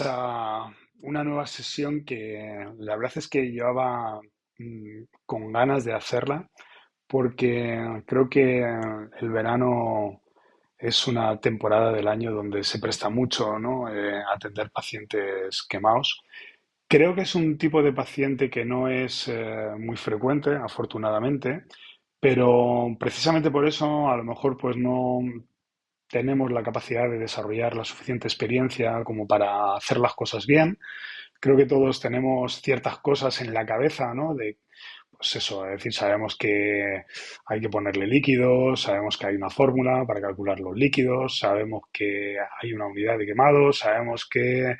A una nueva sesión que la verdad es que llevaba con ganas de hacerla porque creo que el verano es una temporada del año donde se presta mucho, ¿no? A atender pacientes quemados. Creo que es un tipo de paciente que no es muy frecuente, afortunadamente, pero precisamente por eso a lo mejor pues no tenemos la capacidad de desarrollar la suficiente experiencia como para hacer las cosas bien. Creo que todos tenemos ciertas cosas en la cabeza, ¿no? De, pues eso, es decir, sabemos que hay que ponerle líquidos, sabemos que hay una fórmula para calcular los líquidos, sabemos que hay una unidad de quemado, sabemos que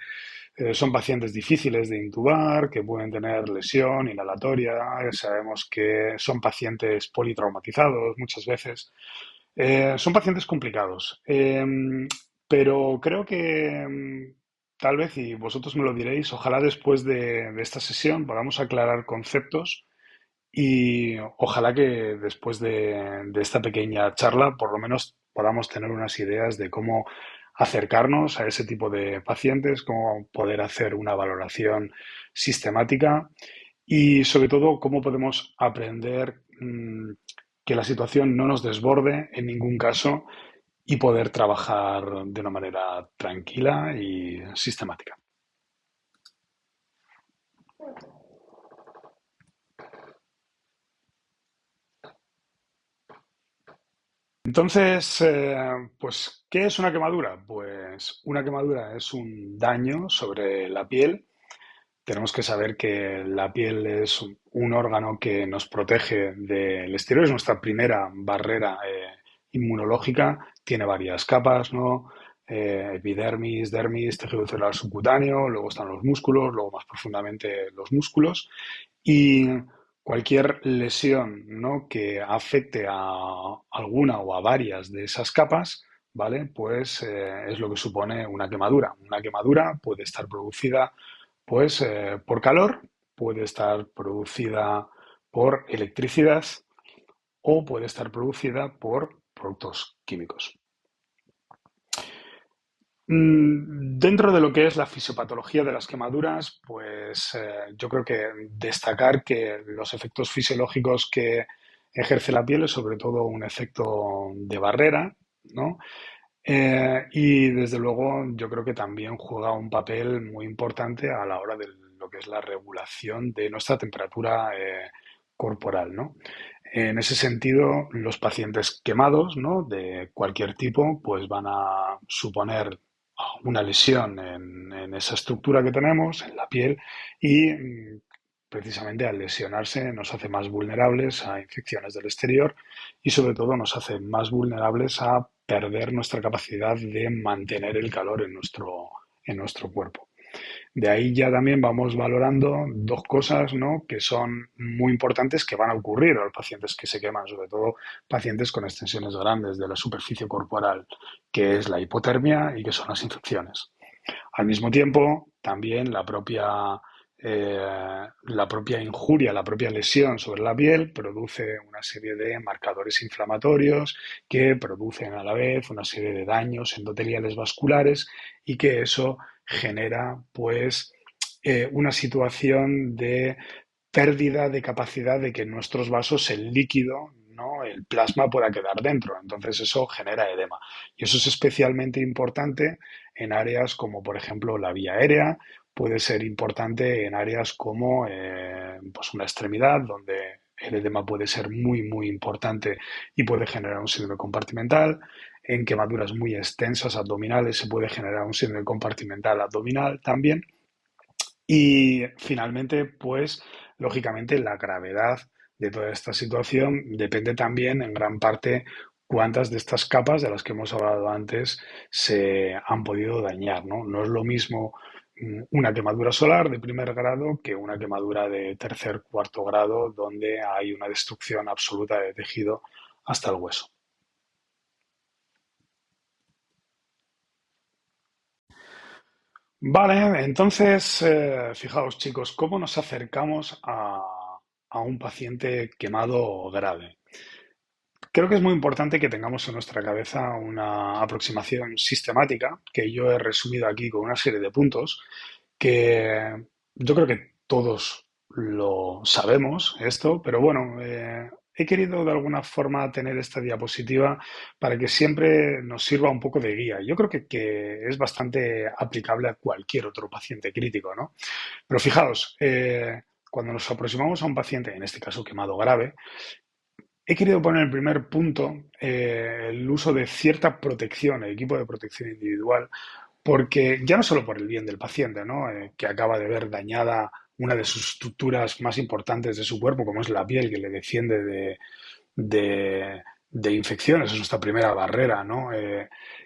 son pacientes difíciles de intubar, que pueden tener lesión inhalatoria, sabemos que son pacientes politraumatizados muchas veces. Son pacientes complicados, pero creo que tal vez, y vosotros me lo diréis, ojalá después de esta sesión podamos aclarar conceptos y ojalá que después de esta pequeña charla por lo menos podamos tener unas ideas de cómo acercarnos a ese tipo de pacientes, cómo poder hacer una valoración sistemática y sobre todo cómo podemos aprender que la situación no nos desborde en ningún caso y poder trabajar de una manera tranquila y sistemática. Entonces, pues, ¿qué es una quemadura? Pues una quemadura es un daño sobre la piel. Tenemos que saber que la piel es un órgano que nos protege del exterior, es nuestra primera barrera inmunológica, tiene varias capas, ¿no? Epidermis, dermis, tejido celular subcutáneo, luego están los músculos, luego más profundamente los músculos. Y cualquier lesión, ¿no? que afecte a alguna o a varias de esas capas, ¿vale? Pues es lo que supone una quemadura. Una quemadura puede estar producida pues por calor, puede estar producida por electricidad o puede estar producida por productos químicos. Dentro de lo que es la fisiopatología de las quemaduras, pues yo creo que destacar que los efectos fisiológicos que ejerce la piel es sobre todo un efecto de barrera, ¿no? Y desde luego yo creo que también juega un papel muy importante a la hora de lo que es la regulación de nuestra temperatura corporal, ¿no? En ese sentido, los pacientes quemados, ¿no? de cualquier tipo, pues van a suponer una lesión en esa estructura que tenemos, en la piel, y precisamente al lesionarse nos hace más vulnerables a infecciones del exterior y sobre todo nos hace más vulnerables a perder nuestra capacidad de mantener el calor en nuestro cuerpo. De ahí ya también vamos valorando dos cosas, ¿no? que son muy importantes que van a ocurrir a los pacientes que se queman, sobre todo pacientes con extensiones grandes de la superficie corporal, que es la hipotermia y que son las infecciones. Al mismo tiempo, también la propia injuria, la propia lesión sobre la piel produce una serie de marcadores inflamatorios que producen a la vez una serie de daños endoteliales vasculares y que eso genera pues una situación de pérdida de capacidad de que en nuestros vasos el líquido, ¿no? el plasma pueda quedar dentro. Entonces eso genera edema. Y eso es especialmente importante en áreas como, por ejemplo, la vía aérea. Puede ser importante en áreas como pues una extremidad, donde el edema puede ser muy, muy importante y puede generar un síndrome compartimental. En quemaduras muy extensas abdominales se puede generar un síndrome compartimental abdominal también. Y finalmente, pues, lógicamente, la gravedad de toda esta situación depende también en gran parte cuántas de estas capas de las que hemos hablado antes se han podido dañar, ¿no? No es lo mismo una quemadura solar de primer grado que una quemadura de tercer, cuarto grado, donde hay una destrucción absoluta de tejido hasta el hueso. Vale, entonces, fijaos chicos, ¿cómo nos acercamos a un paciente quemado grave? Creo que es muy importante que tengamos en nuestra cabeza una aproximación sistemática, que yo he resumido aquí con una serie de puntos, que yo creo que todos lo sabemos esto, pero bueno, he querido de alguna forma tener esta diapositiva para que siempre nos sirva un poco de guía. Yo creo que es bastante aplicable a cualquier otro paciente crítico, ¿no? Pero fijaos, cuando nos aproximamos a un paciente, en este caso quemado grave, he querido poner el primer punto, el uso de cierta protección, el equipo de protección individual, porque ya no solo por el bien del paciente, ¿no? Que acaba de ver dañada una de sus estructuras más importantes de su cuerpo, como es la piel, que le defiende de infecciones, es nuestra primera barrera, ¿no?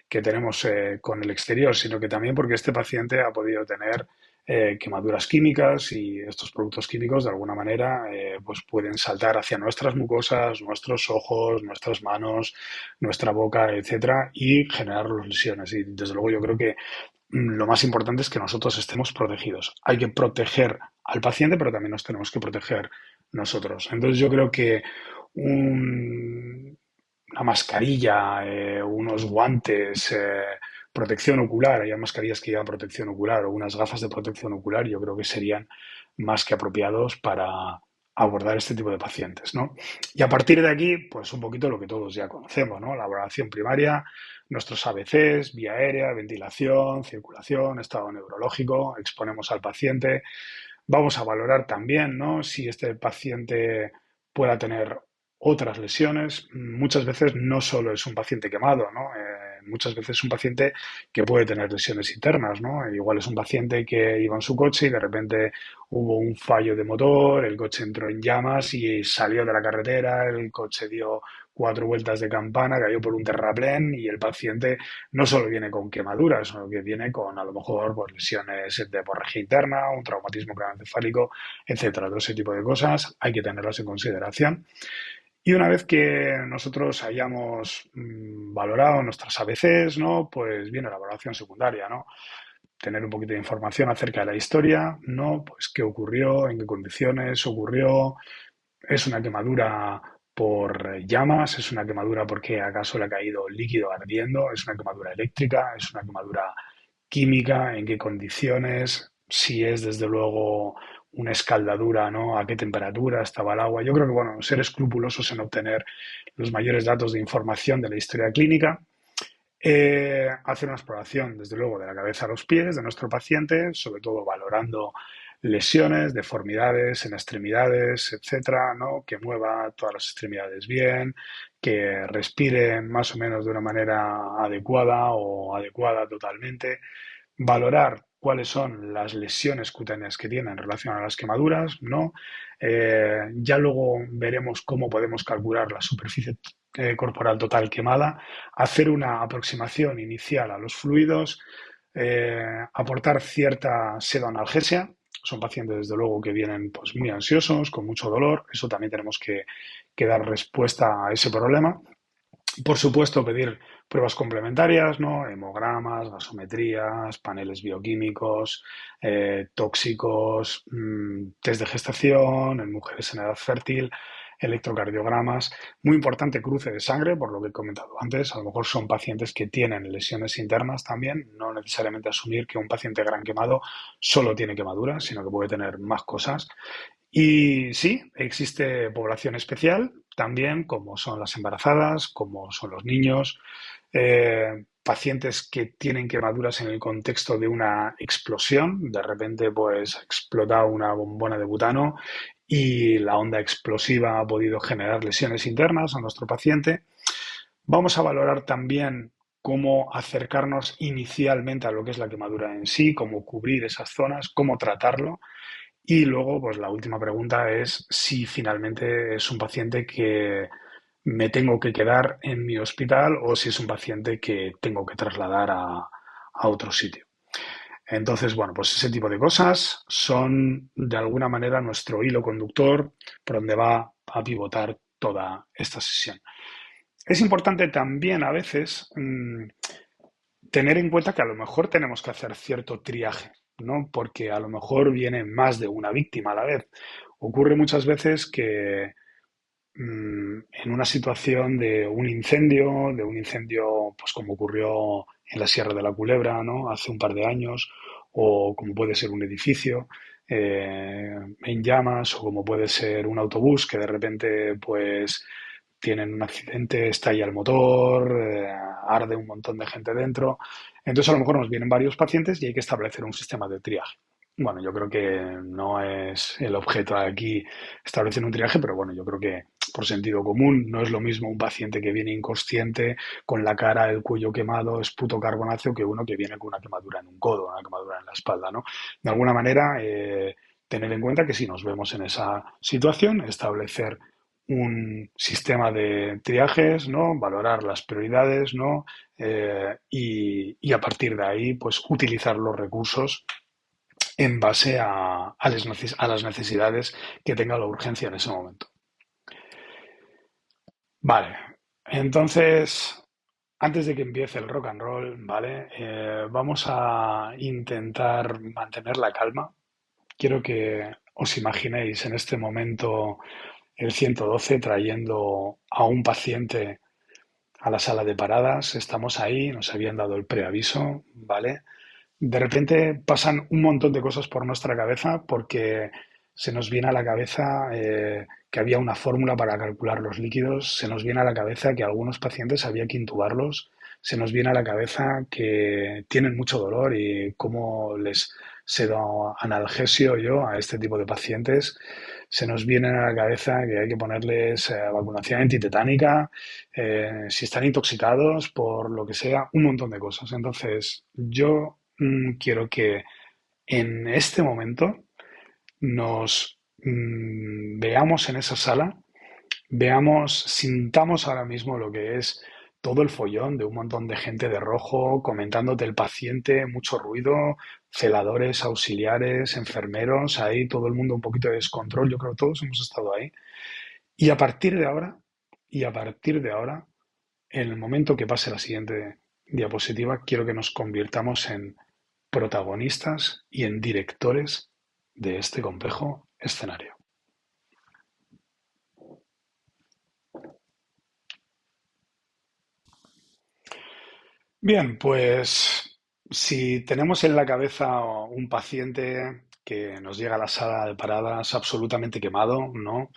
Que tenemos con el exterior, sino que también porque este paciente ha podido tener quemaduras químicas y estos productos químicos de alguna manera pues pueden saltar hacia nuestras mucosas, nuestros ojos, nuestras manos, nuestra boca, etcétera, y generar lesiones. Y desde luego yo creo que lo más importante es que nosotros estemos protegidos. Hay que proteger al paciente, pero también nos tenemos que proteger nosotros. Entonces yo creo que una mascarilla, unos guantes, protección ocular, hay mascarillas que llevan protección ocular o unas gafas de protección ocular, yo creo que serían más que apropiados para abordar este tipo de pacientes, ¿no? Y a partir de aquí, pues un poquito lo que todos ya conocemos, ¿no? La valoración primaria, nuestros ABCs, vía aérea, ventilación, circulación, estado neurológico, exponemos al paciente. Vamos a valorar también, ¿no? Si este paciente pueda tener otras lesiones. Muchas veces no solo es un paciente quemado, ¿no? Muchas veces es un paciente que puede tener lesiones internas, ¿no? Igual es un paciente que iba en su coche y de repente hubo un fallo de motor, el coche entró en llamas y salió de la carretera, el coche dio 4 vueltas de campana, cayó por un terraplén y el paciente no solo viene con quemaduras, sino que viene con a lo mejor pues, lesiones de hemorragia interna, un traumatismo craneoencefálico, etcétera. Todo ese tipo de cosas hay que tenerlas en consideración. Y una vez que nosotros hayamos valorado nuestras ABCs, ¿no? Pues viene la valoración secundaria, ¿no? Tener un poquito de información acerca de la historia, ¿no? Pues qué ocurrió, en qué condiciones ocurrió, es una quemadura por llamas, es una quemadura porque acaso le ha caído líquido ardiendo, es una quemadura eléctrica, es una quemadura química, en qué condiciones, si es desde luego una escaldadura, ¿no? A qué temperatura estaba el agua. Yo creo que, bueno, ser escrupulosos en obtener los mayores datos de información de la historia clínica, hacer una exploración, desde luego, de la cabeza a los pies de nuestro paciente, sobre todo valorando lesiones, deformidades en extremidades, etcétera, ¿no? Que mueva todas las extremidades bien, que respire más o menos de una manera adecuada o adecuada totalmente, valorar cuáles son las lesiones cutáneas que tiene en relación a las quemaduras, ¿no? Ya luego veremos cómo podemos calcular la superficie corporal total quemada, hacer una aproximación inicial a los fluidos, aportar cierta pseudoanalgesia. Son pacientes, desde luego, que vienen pues, muy ansiosos, con mucho dolor. Eso también tenemos que dar respuesta a ese problema. Por supuesto, pedir pruebas complementarias, ¿no? Hemogramas, gasometrías, paneles bioquímicos, tóxicos, test de gestación en mujeres en edad fértil, electrocardiogramas. Muy importante cruce de sangre, por lo que he comentado antes. A lo mejor son pacientes que tienen lesiones internas también. No necesariamente asumir que un paciente gran quemado solo tiene quemaduras, sino que puede tener más cosas. Y sí, existe población especial también, como son las embarazadas, como son los niños, pacientes que tienen quemaduras en el contexto de una explosión. De repente, pues, ha explotado una bombona de butano y la onda explosiva ha podido generar lesiones internas a nuestro paciente. Vamos a valorar también cómo acercarnos inicialmente a lo que es la quemadura en sí, cómo cubrir esas zonas, cómo tratarlo. Y luego, pues la última pregunta es si finalmente es un paciente que me tengo que quedar en mi hospital o si es un paciente que tengo que trasladar a otro sitio. Entonces, bueno, pues ese tipo de cosas son de alguna manera nuestro hilo conductor por donde va a pivotar toda esta sesión. Es importante también a veces tener en cuenta que a lo mejor tenemos que hacer cierto triaje, ¿no? Porque a lo mejor viene más de una víctima a la vez. Ocurre muchas veces que en una situación de un incendio, pues como ocurrió en la Sierra de la Culebra, ¿no? Hace un par de años, o como puede ser un edificio en llamas, o como puede ser un autobús que de repente, pues tienen un accidente, estalla el motor, arde un montón de gente dentro. Entonces, a lo mejor nos vienen varios pacientes y hay que establecer un sistema de triaje. Bueno, yo creo que no es el objeto aquí establecer un triaje, pero bueno, yo creo que por sentido común no es lo mismo un paciente que viene inconsciente, con la cara, el cuello quemado, esputo carbonáceo, que uno que viene con una quemadura en un codo, una quemadura en la espalda, ¿no? De alguna manera, tener en cuenta que si nos vemos en esa situación, establecer un sistema de triajes, ¿no? Valorar las prioridades, ¿no? Y a partir de ahí, pues utilizar los recursos en base a las necesidades que tenga la urgencia en ese momento. Vale, entonces, antes de que empiece el rock and roll, ¿vale? Vamos a intentar mantener la calma. Quiero que os imaginéis en este momento el 112 trayendo a un paciente a la sala de paradas. Estamos ahí, nos habían dado el preaviso, ¿vale? De repente pasan un montón de cosas por nuestra cabeza porque se nos viene a la cabeza que había una fórmula para calcular los líquidos, se nos viene a la cabeza que a algunos pacientes había que intubarlos, se nos viene a la cabeza que tienen mucho dolor y cómo les cedo analgesio yo a este tipo de pacientes. Se nos viene a la cabeza que hay que ponerles vacunación antitetánica, si están intoxicados por lo que sea, un montón de cosas. Entonces, yo quiero que en este momento nos veamos en esa sala, veamos, sintamos ahora mismo lo que es todo el follón de un montón de gente de rojo comentándote el paciente, mucho ruido, celadores, auxiliares, enfermeros, ahí todo el mundo un poquito de descontrol, yo creo que todos hemos estado ahí. Y a partir de ahora, y a partir de ahora, en el momento que pase la siguiente diapositiva, quiero que nos convirtamos en protagonistas y en directores de este complejo escenario. Bien, pues si tenemos en la cabeza un paciente que nos llega a la sala de paradas absolutamente quemado, ¿no?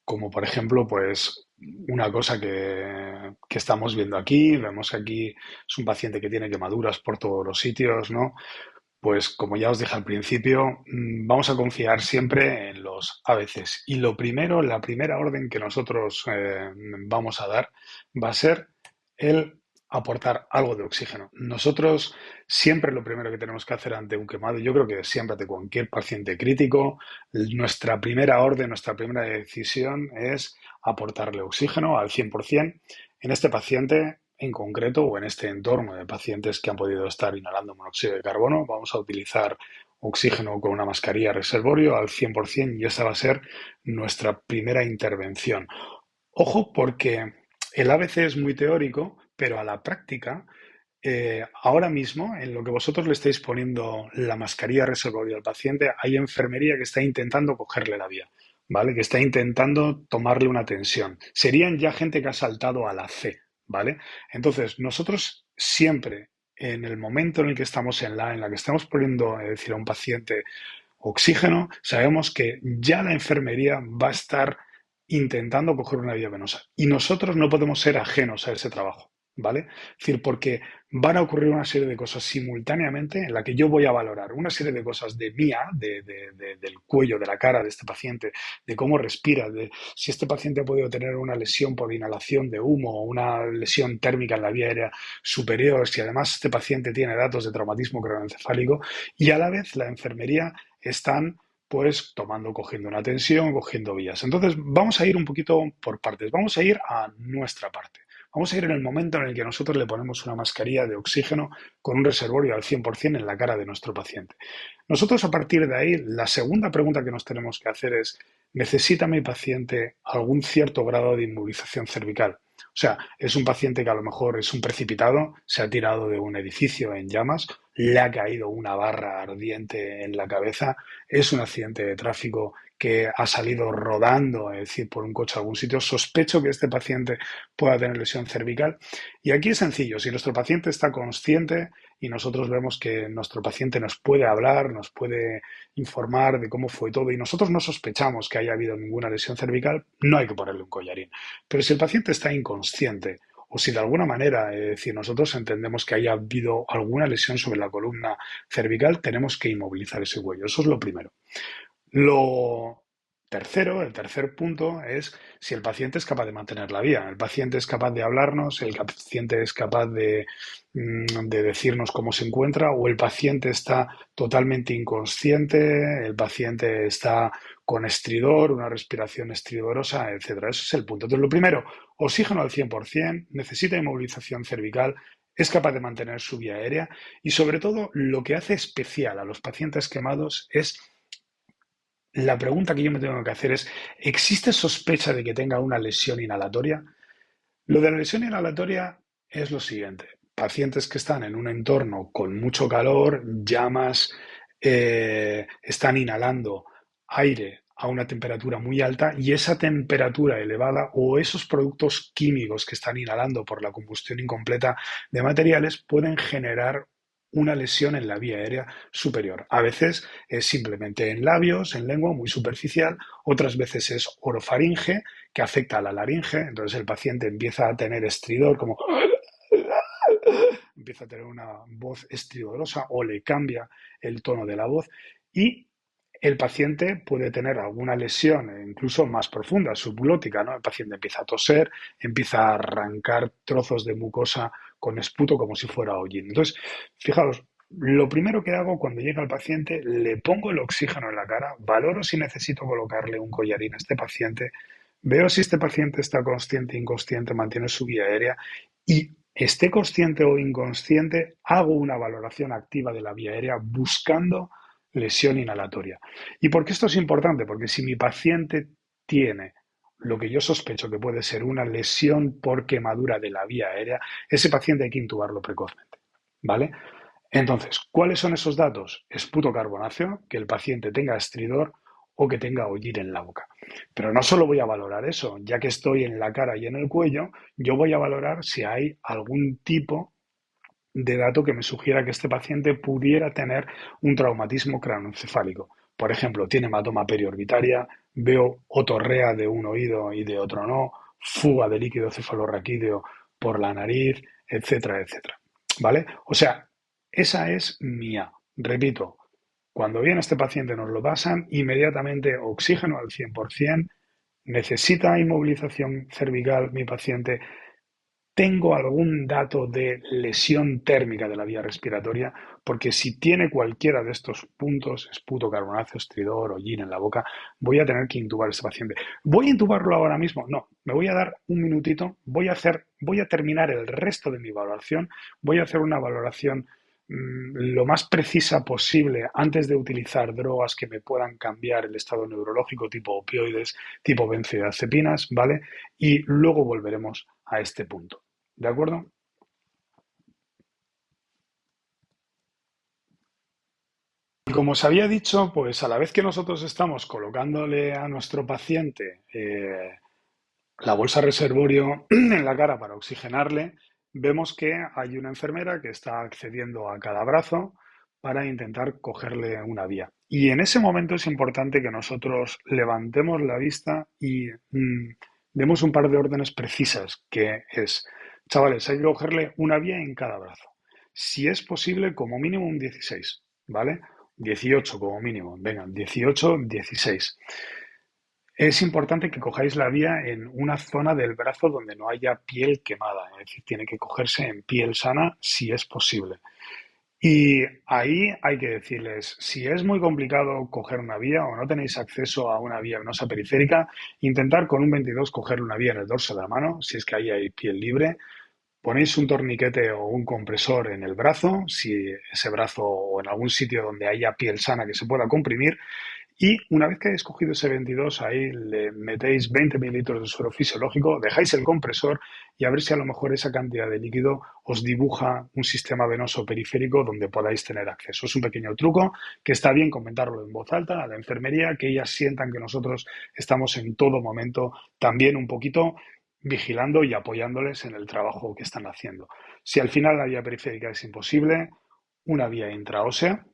Como por ejemplo, pues una cosa que estamos viendo aquí, vemos que aquí es un paciente que tiene quemaduras por todos los sitios, ¿no? Pues como ya os dije al principio, vamos a confiar siempre en los ABCs. Y lo primero, la primera orden que nosotros vamos a dar va a ser el aportar algo de oxígeno. Nosotros siempre lo primero que tenemos que hacer ante un quemado, yo creo que siempre ante cualquier paciente crítico, nuestra primera orden, nuestra primera decisión es aportarle oxígeno al 100%. En este paciente en concreto o en este entorno de pacientes que han podido estar inhalando monóxido de carbono, vamos a utilizar oxígeno con una mascarilla reservorio al 100% y esa va a ser nuestra primera intervención. Ojo porque el ABC es muy teórico, pero a la práctica, ahora mismo, en lo que vosotros le estáis poniendo la mascarilla reservorio al paciente, hay enfermería que está intentando cogerle la vía, ¿vale? Que está intentando tomarle una tensión. Serían ya gente que ha saltado a la C, ¿vale? Entonces, nosotros siempre, en el momento en el que estamos en la que estamos poniendo, es decir, a un paciente oxígeno, sabemos que ya la enfermería va a estar intentando coger una vía venosa. Y nosotros no podemos ser ajenos a ese trabajo, ¿vale? Es decir, porque van a ocurrir una serie de cosas simultáneamente en la que yo voy a valorar una serie de cosas de mía, del cuello, de la cara de este paciente, de cómo respira, de si este paciente ha podido tener una lesión por inhalación de humo o una lesión térmica en la vía aérea superior, si además este paciente tiene datos de traumatismo craneoencefálico y a la vez la enfermería están pues tomando, cogiendo una tensión, cogiendo vías. Entonces vamos a ir un poquito por partes, vamos a ir a nuestra parte. Vamos a ir en el momento en el que nosotros le ponemos una mascarilla de oxígeno con un reservorio al 100% en la cara de nuestro paciente. Nosotros a partir de ahí, la segunda pregunta que nos tenemos que hacer es, ¿necesita mi paciente algún cierto grado de inmovilización cervical? O sea, es un paciente que a lo mejor es un precipitado, se ha tirado de un edificio en llamas, le ha caído una barra ardiente en la cabeza, es un accidente de tráfico que ha salido rodando, es decir, por un coche a algún sitio, sospecho que este paciente pueda tener lesión cervical. Y aquí es sencillo, si nuestro paciente está consciente y nosotros vemos que nuestro paciente nos puede hablar, nos puede informar de cómo fue todo y nosotros no sospechamos que haya habido ninguna lesión cervical, no hay que ponerle un collarín. Pero si el paciente está inconsciente o si de alguna manera, es decir, nosotros entendemos que haya habido alguna lesión sobre la columna cervical, tenemos que inmovilizar ese cuello. Eso es lo primero. Lo tercero, el tercer punto es si el paciente es capaz de mantener la vía. El paciente es capaz de hablarnos, el paciente es capaz de decirnos cómo se encuentra o el paciente está totalmente inconsciente, el paciente está con estridor, una respiración estridorosa, etcétera. Eso es el punto. Entonces, lo primero, oxígeno al 100%, necesita inmovilización cervical, es capaz de mantener su vía aérea y sobre todo lo que hace especial a los pacientes quemados es la pregunta que yo me tengo que hacer es, ¿existe sospecha de que tenga una lesión inhalatoria? Lo de la lesión inhalatoria es lo siguiente. Pacientes que están en un entorno con mucho calor, llamas, están inhalando aire a una temperatura muy alta y esa temperatura elevada o esos productos químicos que están inhalando por la combustión incompleta de materiales pueden generar una lesión en la vía aérea superior. A veces es simplemente en labios, en lengua, muy superficial, otras veces es orofaringe, que afecta a la laringe, entonces el paciente empieza a tener estridor, como empieza a tener una voz estridorosa o le cambia el tono de la voz y el paciente puede tener alguna lesión, incluso más profunda, subglótica, ¿no? El paciente empieza a toser, empieza a arrancar trozos de mucosa con esputo como si fuera hollín. Entonces, fijaos, lo primero que hago cuando llega el paciente, le pongo el oxígeno en la cara, valoro si necesito colocarle un collarín a este paciente, veo si este paciente está consciente, inconsciente, mantiene su vía aérea y esté consciente o inconsciente, hago una valoración activa de la vía aérea buscando lesión inhalatoria. ¿Y por qué esto es importante? Porque si mi paciente tiene lo que yo sospecho que puede ser una lesión por quemadura de la vía aérea, ese paciente hay que intubarlo precozmente. ¿Vale? Entonces, ¿cuáles son esos datos? Esputo carbonáceo, que el paciente tenga estridor o que tenga hollín en la boca. Pero no solo voy a valorar eso, ya que estoy en la cara y en el cuello, yo voy a valorar si hay algún tipo de dato que me sugiera que este paciente pudiera tener un traumatismo craneoencefálico. Por ejemplo, tiene hematoma periorbitaria, veo otorrea de un oído y de otro no, fuga de líquido cefalorraquídeo por la nariz, etcétera, etcétera. ¿Vale? O sea, esa es mía. Repito, cuando viene este paciente nos lo pasan, inmediatamente oxígeno al 100%, necesita inmovilización cervical mi paciente, tengo algún dato de lesión térmica de la vía respiratoria, porque si tiene cualquiera de estos puntos, esputo, carbonáceo, estridor, hollín en la boca, voy a tener que intubar a este paciente. ¿Voy a intubarlo ahora mismo? No, me voy a dar un minutito, voy a terminar el resto de mi valoración, voy a hacer una valoración lo más precisa posible antes de utilizar drogas que me puedan cambiar el estado neurológico, tipo opioides, tipo benzodiazepinas, ¿vale? Y luego volveremos a este punto. ¿De acuerdo? Y como os había dicho, pues a la vez que nosotros estamos colocándole a nuestro paciente la bolsa reservorio en la cara para oxigenarle, vemos que hay una enfermera que está accediendo a cada brazo para intentar cogerle una vía. Y en ese momento es importante que nosotros levantemos la vista y demos un par de órdenes precisas, que es, chavales, hay que cogerle una vía en cada brazo. Si es posible, como mínimo un 16, ¿vale? 18 como mínimo, vengan, 18, 16. Es importante que cojáis la vía en una zona del brazo donde no haya piel quemada, es decir, tiene que cogerse en piel sana si es posible. Y ahí hay que decirles, si es muy complicado coger una vía o no tenéis acceso a una vía venosa periférica, intentar con un 22 coger una vía en el dorso de la mano, si es que ahí hay piel libre, ponéis un torniquete o un compresor en el brazo, si ese brazo o en algún sitio donde haya piel sana que se pueda comprimir, Y una vez que hayáis cogido ese 22, ahí le metéis 20 mililitros de suero fisiológico, dejáis el compresor y a ver si a lo mejor esa cantidad de líquido os dibuja un sistema venoso periférico donde podáis tener acceso. Es un pequeño truco que está bien comentarlo en voz alta a la enfermería, que ellas sientan que nosotros estamos en todo momento también un poquito vigilando y apoyándoles en el trabajo que están haciendo. Si al final la vía periférica es imposible, una vía intraósea,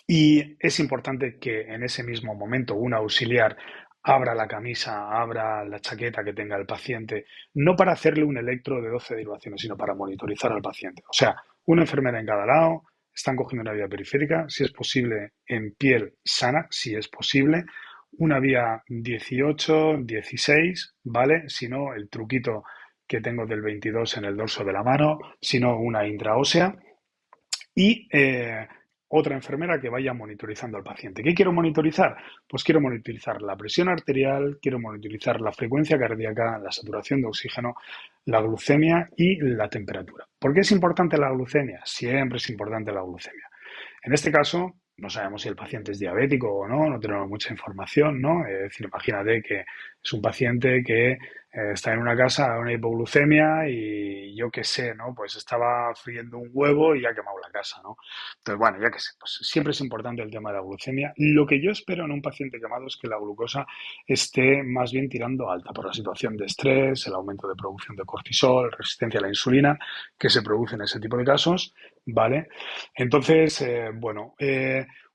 y es importante que en ese mismo momento un auxiliar abra la camisa, abra la chaqueta que tenga el paciente, no para hacerle un electro de 12 derivaciones, sino para monitorizar al paciente. O sea, una enfermera en cada lado, están cogiendo una vía periférica, si es posible en piel sana, si es posible, una vía 18, 16, ¿vale? Si no, el truquito que tengo del 22 en el dorso de la mano, si no, una intraósea y otra enfermera que vaya monitorizando al paciente. ¿Qué quiero monitorizar? Pues quiero monitorizar la presión arterial, quiero monitorizar la frecuencia cardíaca, la saturación de oxígeno, la glucemia y la temperatura. ¿Por qué es importante la glucemia? Siempre es importante la glucemia. En este caso, no sabemos si el paciente es diabético o no, no tenemos mucha información, ¿no? Es decir, imagínate que es un paciente que está en una casa, una hipoglucemia y yo qué sé, ¿no? Pues estaba friendo un huevo y ha quemado la casa, ¿no? Entonces, bueno, ya que sé, pues siempre es importante el tema de la glucemia. Lo que yo espero en un paciente quemado es que la glucosa esté más bien tirando alta por la situación de estrés, el aumento de producción de cortisol, resistencia a la insulina que se produce en ese tipo de casos, ¿vale? Entonces, bueno,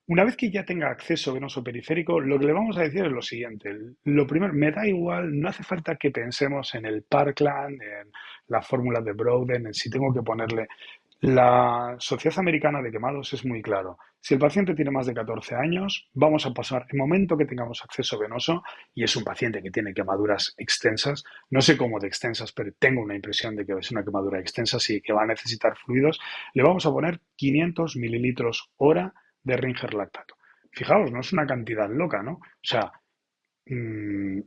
una vez que ya tenga acceso venoso periférico, lo que le vamos a decir es lo siguiente. Lo primero, me da igual, no hace falta que pensemos en el Parkland, en la fórmula de Broden, en si tengo que ponerle. La Sociedad Americana de Quemados es muy claro. Si el paciente tiene más de 14 años, vamos a pasar, el momento que tengamos acceso venoso, y es un paciente que tiene quemaduras extensas, no sé cómo de extensas, pero tengo una impresión de que es una quemadura extensa, sí, que va a necesitar fluidos, le vamos a poner 500 mililitros hora de Ringer lactato. Fijaos, no es una cantidad loca, ¿no? O sea, mmm,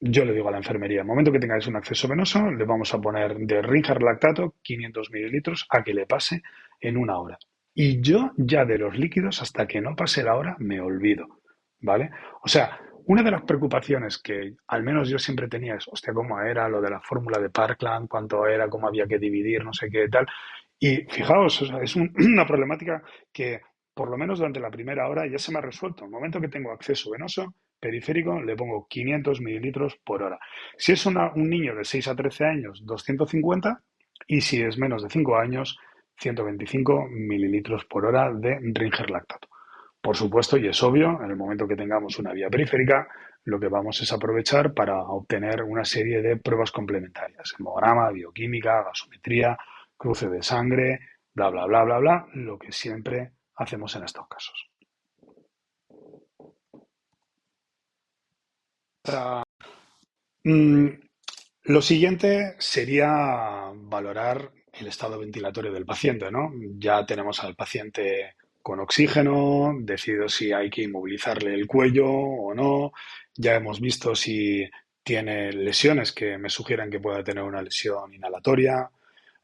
yo le digo a la enfermería, en el momento que tengáis un acceso venoso, le vamos a poner de Ringer lactato 500 mililitros a que le pase en una hora. Y yo ya de los líquidos, hasta que no pase la hora, me olvido, ¿vale? O sea, una de las preocupaciones que al menos yo siempre tenía es, hostia, ¿cómo era lo de la fórmula de Parkland? ¿Cuánto era? ¿Cómo había que dividir? No sé qué tal. Y fijaos, o sea, es una problemática que por lo menos durante la primera hora ya se me ha resuelto. En el momento que tengo acceso venoso, periférico, le pongo 500 mililitros por hora. Si es un niño de 6 a 13 años, 250, y si es menos de 5 años, 125 mililitros por hora de Ringer lactato. Por supuesto, y es obvio, en el momento que tengamos una vía periférica, lo que vamos es aprovechar para obtener una serie de pruebas complementarias, hemograma, bioquímica, gasometría, cruce de sangre, bla, bla, bla, bla, bla, lo que siempre hacemos en estos casos. Mm, Lo siguiente sería valorar el estado ventilatorio del paciente, ¿no? Ya tenemos al paciente con oxígeno, decido si hay que inmovilizarle el cuello o no, ya hemos visto si tiene lesiones que me sugieran que pueda tener una lesión inhalatoria,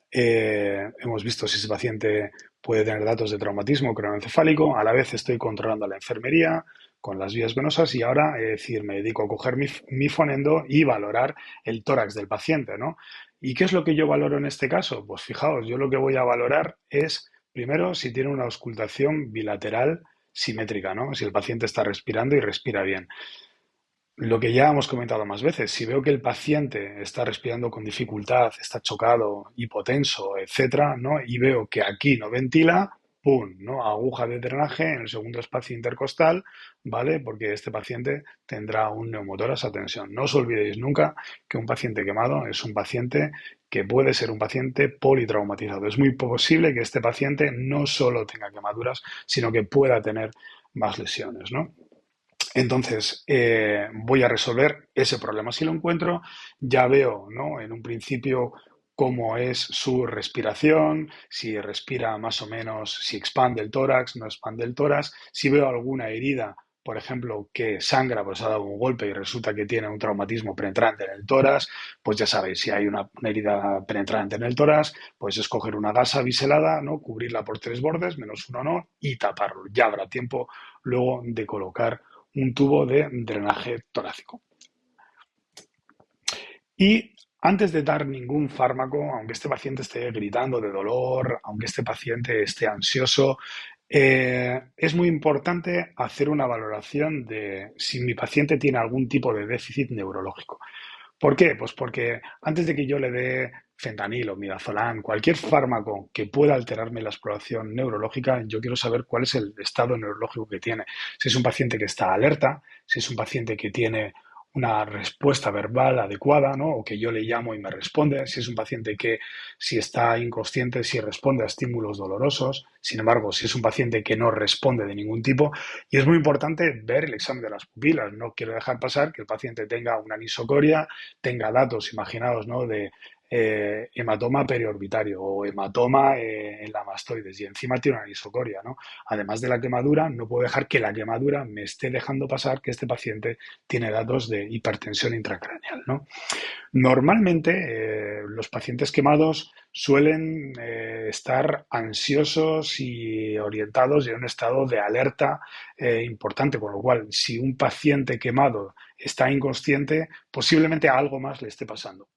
hemos visto si ese paciente puede tener datos de traumatismo cronoencefálico. A la vez estoy controlando la enfermería con las vías venosas y ahora, es decir, me dedico a coger mi fonendo y valorar el tórax del paciente, ¿no? ¿Y qué es lo que yo valoro en este caso? Pues fijaos, yo lo que voy a valorar es, primero, si tiene una auscultación bilateral simétrica, ¿no? Si el paciente está respirando y respira bien. Lo que ya hemos comentado más veces, si veo que el paciente está respirando con dificultad, está chocado, hipotenso, etcétera, ¿no? Y veo que aquí no ventila, ¡pum!, ¿no? Aguja de drenaje en el segundo espacio intercostal, ¿vale? Porque este paciente tendrá un neumotórax a tensión. No os olvidéis nunca que un paciente quemado es un paciente que puede ser un paciente politraumatizado. Es muy posible que este paciente no solo tenga quemaduras, sino que pueda tener más lesiones, ¿no? Entonces, voy a resolver ese problema. Si lo encuentro, ya veo, ¿no? En un principio cómo es su respiración, si respira más o menos, si expande el tórax, no expande el tórax, si veo alguna herida, por ejemplo, que sangra, pues ha dado un golpe y resulta que tiene un traumatismo penetrante en el tórax, pues ya sabéis, si hay una herida penetrante en el tórax, pues escoger una gasa biselada, ¿no? Cubrirla por tres bordes, menos uno no, y taparlo. Ya habrá tiempo luego de colocar un tubo de drenaje torácico. Y antes de dar ningún fármaco, aunque este paciente esté gritando de dolor, aunque este paciente esté ansioso, es muy importante hacer una valoración de si mi paciente tiene algún tipo de déficit neurológico. ¿Por qué? Pues porque antes de que yo le dé fentanilo, midazolam, cualquier fármaco que pueda alterarme la exploración neurológica, yo quiero saber cuál es el estado neurológico que tiene. Si es un paciente que está alerta, si es un paciente que tiene una respuesta verbal adecuada, ¿no? O que yo le llamo y me responde, si es un paciente que si está inconsciente, si responde a estímulos dolorosos, sin embargo, si es un paciente que no responde de ningún tipo, y es muy importante ver el examen de las pupilas. No quiero dejar pasar que el paciente tenga una anisocoria, tenga datos, imaginados, ¿no? De hematoma periorbitario o hematoma en la mastoides y encima tiene una anisocoria, ¿no? Además de la quemadura, no puedo dejar que la quemadura me esté dejando pasar que este paciente tiene datos de hipertensión intracraneal, ¿no? Normalmente los pacientes quemados suelen estar ansiosos y orientados en un estado de alerta importante, con lo cual si un paciente quemado está inconsciente, posiblemente algo más le esté pasando.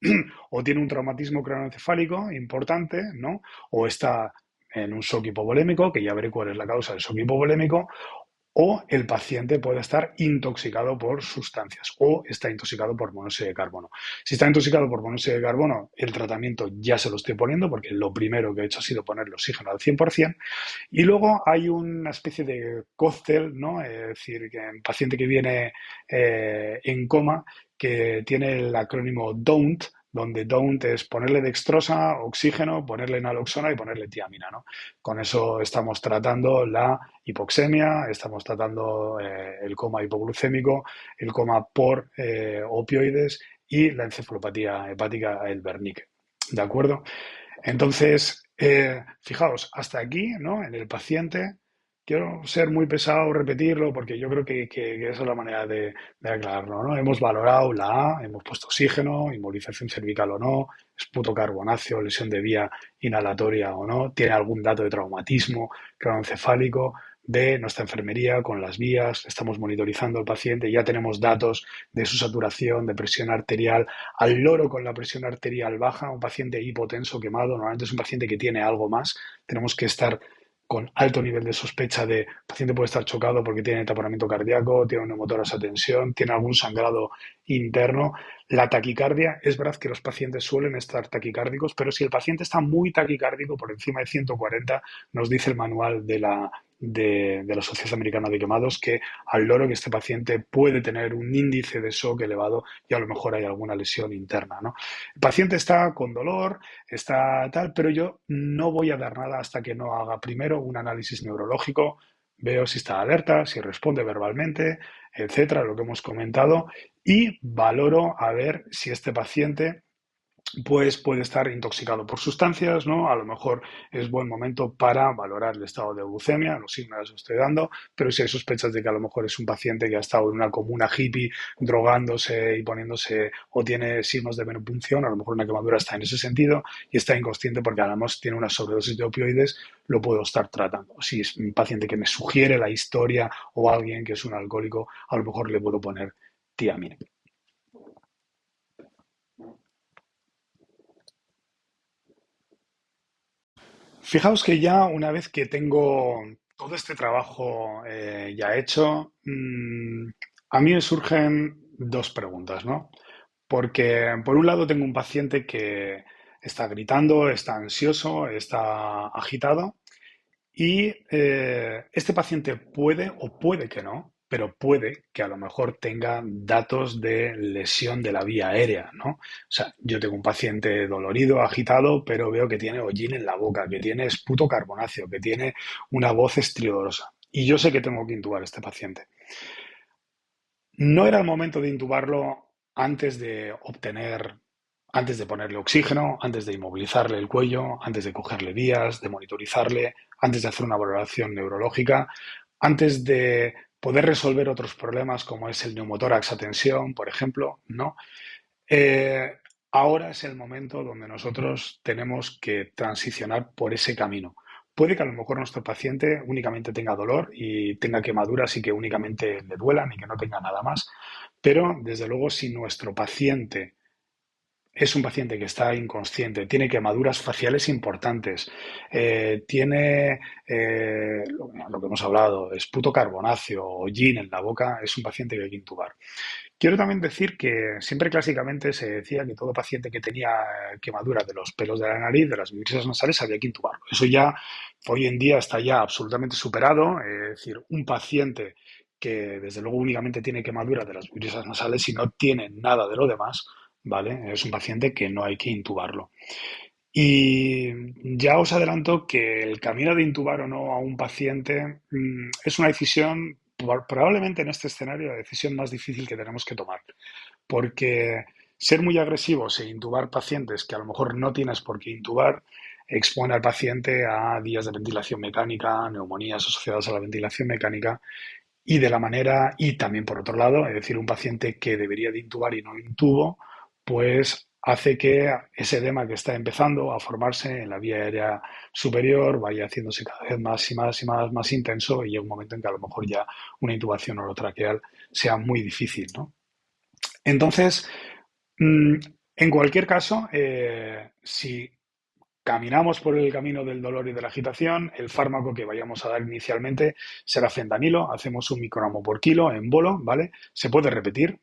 O tiene un traumatismo craneoencefálico importante, ¿no? O está en un shock hipovolémico, que ya veré cuál es la causa del shock hipovolémico, o el paciente puede estar intoxicado por sustancias o está intoxicado por monóxido de carbono. Si está intoxicado por monóxido de carbono, el tratamiento ya se lo estoy poniendo porque lo primero que he hecho ha sido ponerle oxígeno al 100%. Y luego hay una especie de cóctel, ¿no? Es decir, que en paciente que viene en coma, que tiene el acrónimo DON'T, donde DON'T es ponerle dextrosa, oxígeno, ponerle naloxona y ponerle tiamina, ¿no? Con eso estamos tratando la hipoxemia, estamos tratando el coma hipoglucémico, el coma por opioides y la encefalopatía hepática, el Wernicke. ¿De acuerdo? Entonces, fijaos, hasta aquí, ¿no? En el paciente, quiero ser muy pesado, repetirlo, porque yo creo que esa es la manera de aclararlo, ¿no? Hemos valorado la A, hemos puesto oxígeno, inmovilización cervical o no, esputo carbonáceo, lesión de vía inhalatoria o no, tiene algún dato de traumatismo craneoencefálico. B, nuestra enfermería con las vías, estamos monitorizando al paciente, ya tenemos datos de su saturación, de presión arterial, al loro con la presión arterial baja, un paciente hipotenso quemado, normalmente es un paciente que tiene algo más, tenemos que estar con alto nivel de sospecha de paciente puede estar chocado porque tiene taponamiento cardíaco, tiene un neumotoras a tensión, tiene algún sangrado interno. La taquicardia, es verdad que los pacientes suelen estar taquicárdicos, pero si el paciente está muy taquicárdico, por encima de 140, nos dice el manual de la Sociedad Americana de Quemados que al loro que este paciente puede tener un índice de shock elevado y a lo mejor hay alguna lesión interna, ¿no? El paciente está con dolor, está tal, pero yo no voy a dar nada hasta que no haga primero un análisis neurológico, veo si está alerta, si responde verbalmente, etcétera, lo que hemos comentado, y valoro a ver si este paciente pues puede estar intoxicado por sustancias, ¿no? A lo mejor es buen momento para valorar el estado de glucemia, los signos los estoy dando, pero si hay sospechas de que a lo mejor es un paciente que ha estado en una comuna hippie drogándose y poniéndose o tiene signos de menopunción, a lo mejor una quemadura está en ese sentido y está inconsciente porque además tiene una sobredosis de opioides, lo puedo estar tratando. Si es un paciente que me sugiere la historia o alguien que es un alcohólico, a lo mejor le puedo poner tiamina. Fijaos que ya una vez que tengo todo este trabajo ya hecho, a mí me surgen dos preguntas, ¿no? Porque por un lado tengo un paciente que está gritando, está ansioso, está agitado y este paciente puede o puede que no, pero puede que a lo mejor tenga datos de lesión de la vía aérea, ¿no? O sea, yo tengo un paciente dolorido, agitado, pero veo que tiene hollín en la boca, que tiene esputo carbonáceo, que tiene una voz estridorosa. Y yo sé que tengo que intubar a este paciente. No era el momento de intubarlo antes de obtener, antes de ponerle oxígeno, antes de inmovilizarle el cuello, antes de cogerle vías, de monitorizarle, antes de hacer una valoración neurológica, antes de poder resolver otros problemas como es el neumotórax a tensión, por ejemplo, ¿no? Eh, Ahora es el momento donde nosotros tenemos que transicionar por ese camino. puede que a lo mejor nuestro paciente únicamente tenga dolor y tenga quemaduras y que únicamente le duelan y que no tenga nada más. Pero, desde luego, si nuestro paciente es un paciente que está inconsciente, tiene quemaduras faciales importantes, tiene lo que hemos hablado, esputo carbonáceo o gin en la boca, es un paciente que hay que intubar. Quiero también decir que siempre clásicamente se decía que todo paciente que tenía quemaduras de los pelos de la nariz, de las mucosas nasales, había que intubarlo. Eso ya hoy en día está ya absolutamente superado. Es decir, un paciente que desde luego únicamente tiene quemaduras de las mucosas nasales y no tiene nada de lo demás, ¿vale? Es un paciente que no hay que intubarlo. Y ya os adelanto que el camino de intubar o no a un paciente es una decisión, probablemente en este escenario, la decisión más difícil que tenemos que tomar. Porque ser muy agresivos e intubar pacientes que a lo mejor no tienes por qué intubar expone al paciente a días de ventilación mecánica, neumonías asociadas a la ventilación mecánica y de la manera, y también por otro lado, es decir, un paciente que debería de intubar y no intubo, pues hace que ese edema que está empezando a formarse en la vía aérea superior vaya haciéndose cada vez más y más y más intenso y llega un momento en que a lo mejor ya una intubación orotraqueal sea muy difícil, ¿no? Entonces, mm, en cualquier caso, si caminamos por el camino del dolor y de la agitación, el fármaco que vayamos a dar inicialmente será fentanilo, hacemos 1 microgramo por kilo en bolo, ¿vale? Se puede repetir,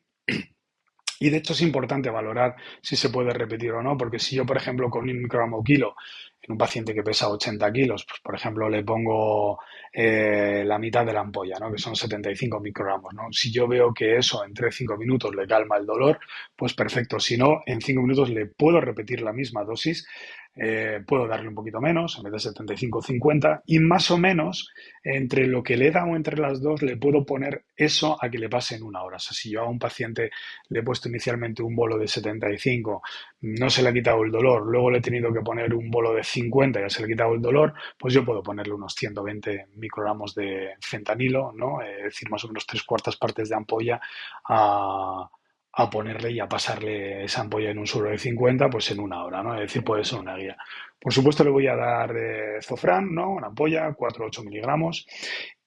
y de hecho es importante valorar si se puede repetir o no, porque si yo, por ejemplo, con 1 microgramo kilo en un paciente que pesa 80 kilos, pues por ejemplo le pongo la mitad de la ampolla, ¿no? Que son 75 microgramos, ¿no? Si yo veo que eso en 3 5 minutos le calma el dolor, pues perfecto. Si no, en 5 minutos le puedo repetir la misma dosis, puedo darle un poquito menos, en vez de 75, 50, y más o menos entre lo que le he dado entre las dos, le puedo poner eso a que le pase en 1 hora. O sea, si yo a un paciente le he puesto inicialmente un bolo de 75, no se le ha quitado el dolor, luego le he tenido que poner un bolo de 50, ya se le ha quitado el dolor, pues yo puedo ponerle unos 120 microgramos de fentanilo, ¿no? Es decir, más o menos 3/4 partes de ampolla a ponerle y a pasarle esa ampolla en un suero de 50, pues en 1 hora, ¿no? Es decir, puede ser una guía. Por supuesto, le voy a dar Zofran, ¿no? Una ampolla, 4 o 8 miligramos.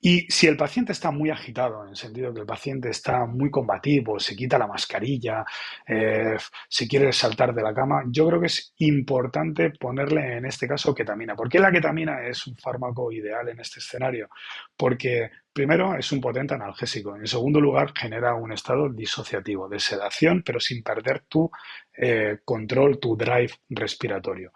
Y si el paciente está muy agitado, en el sentido que el paciente está muy combativo, se quita la mascarilla, se quiere saltar de la cama, yo creo que es importante ponerle en este caso ketamina. ¿Por qué la ketamina es un fármaco ideal en este escenario? Porque primero es un potente analgésico. En segundo lugar, genera un estado disociativo, de sedación, pero sin perder tu control, tu drive respiratorio.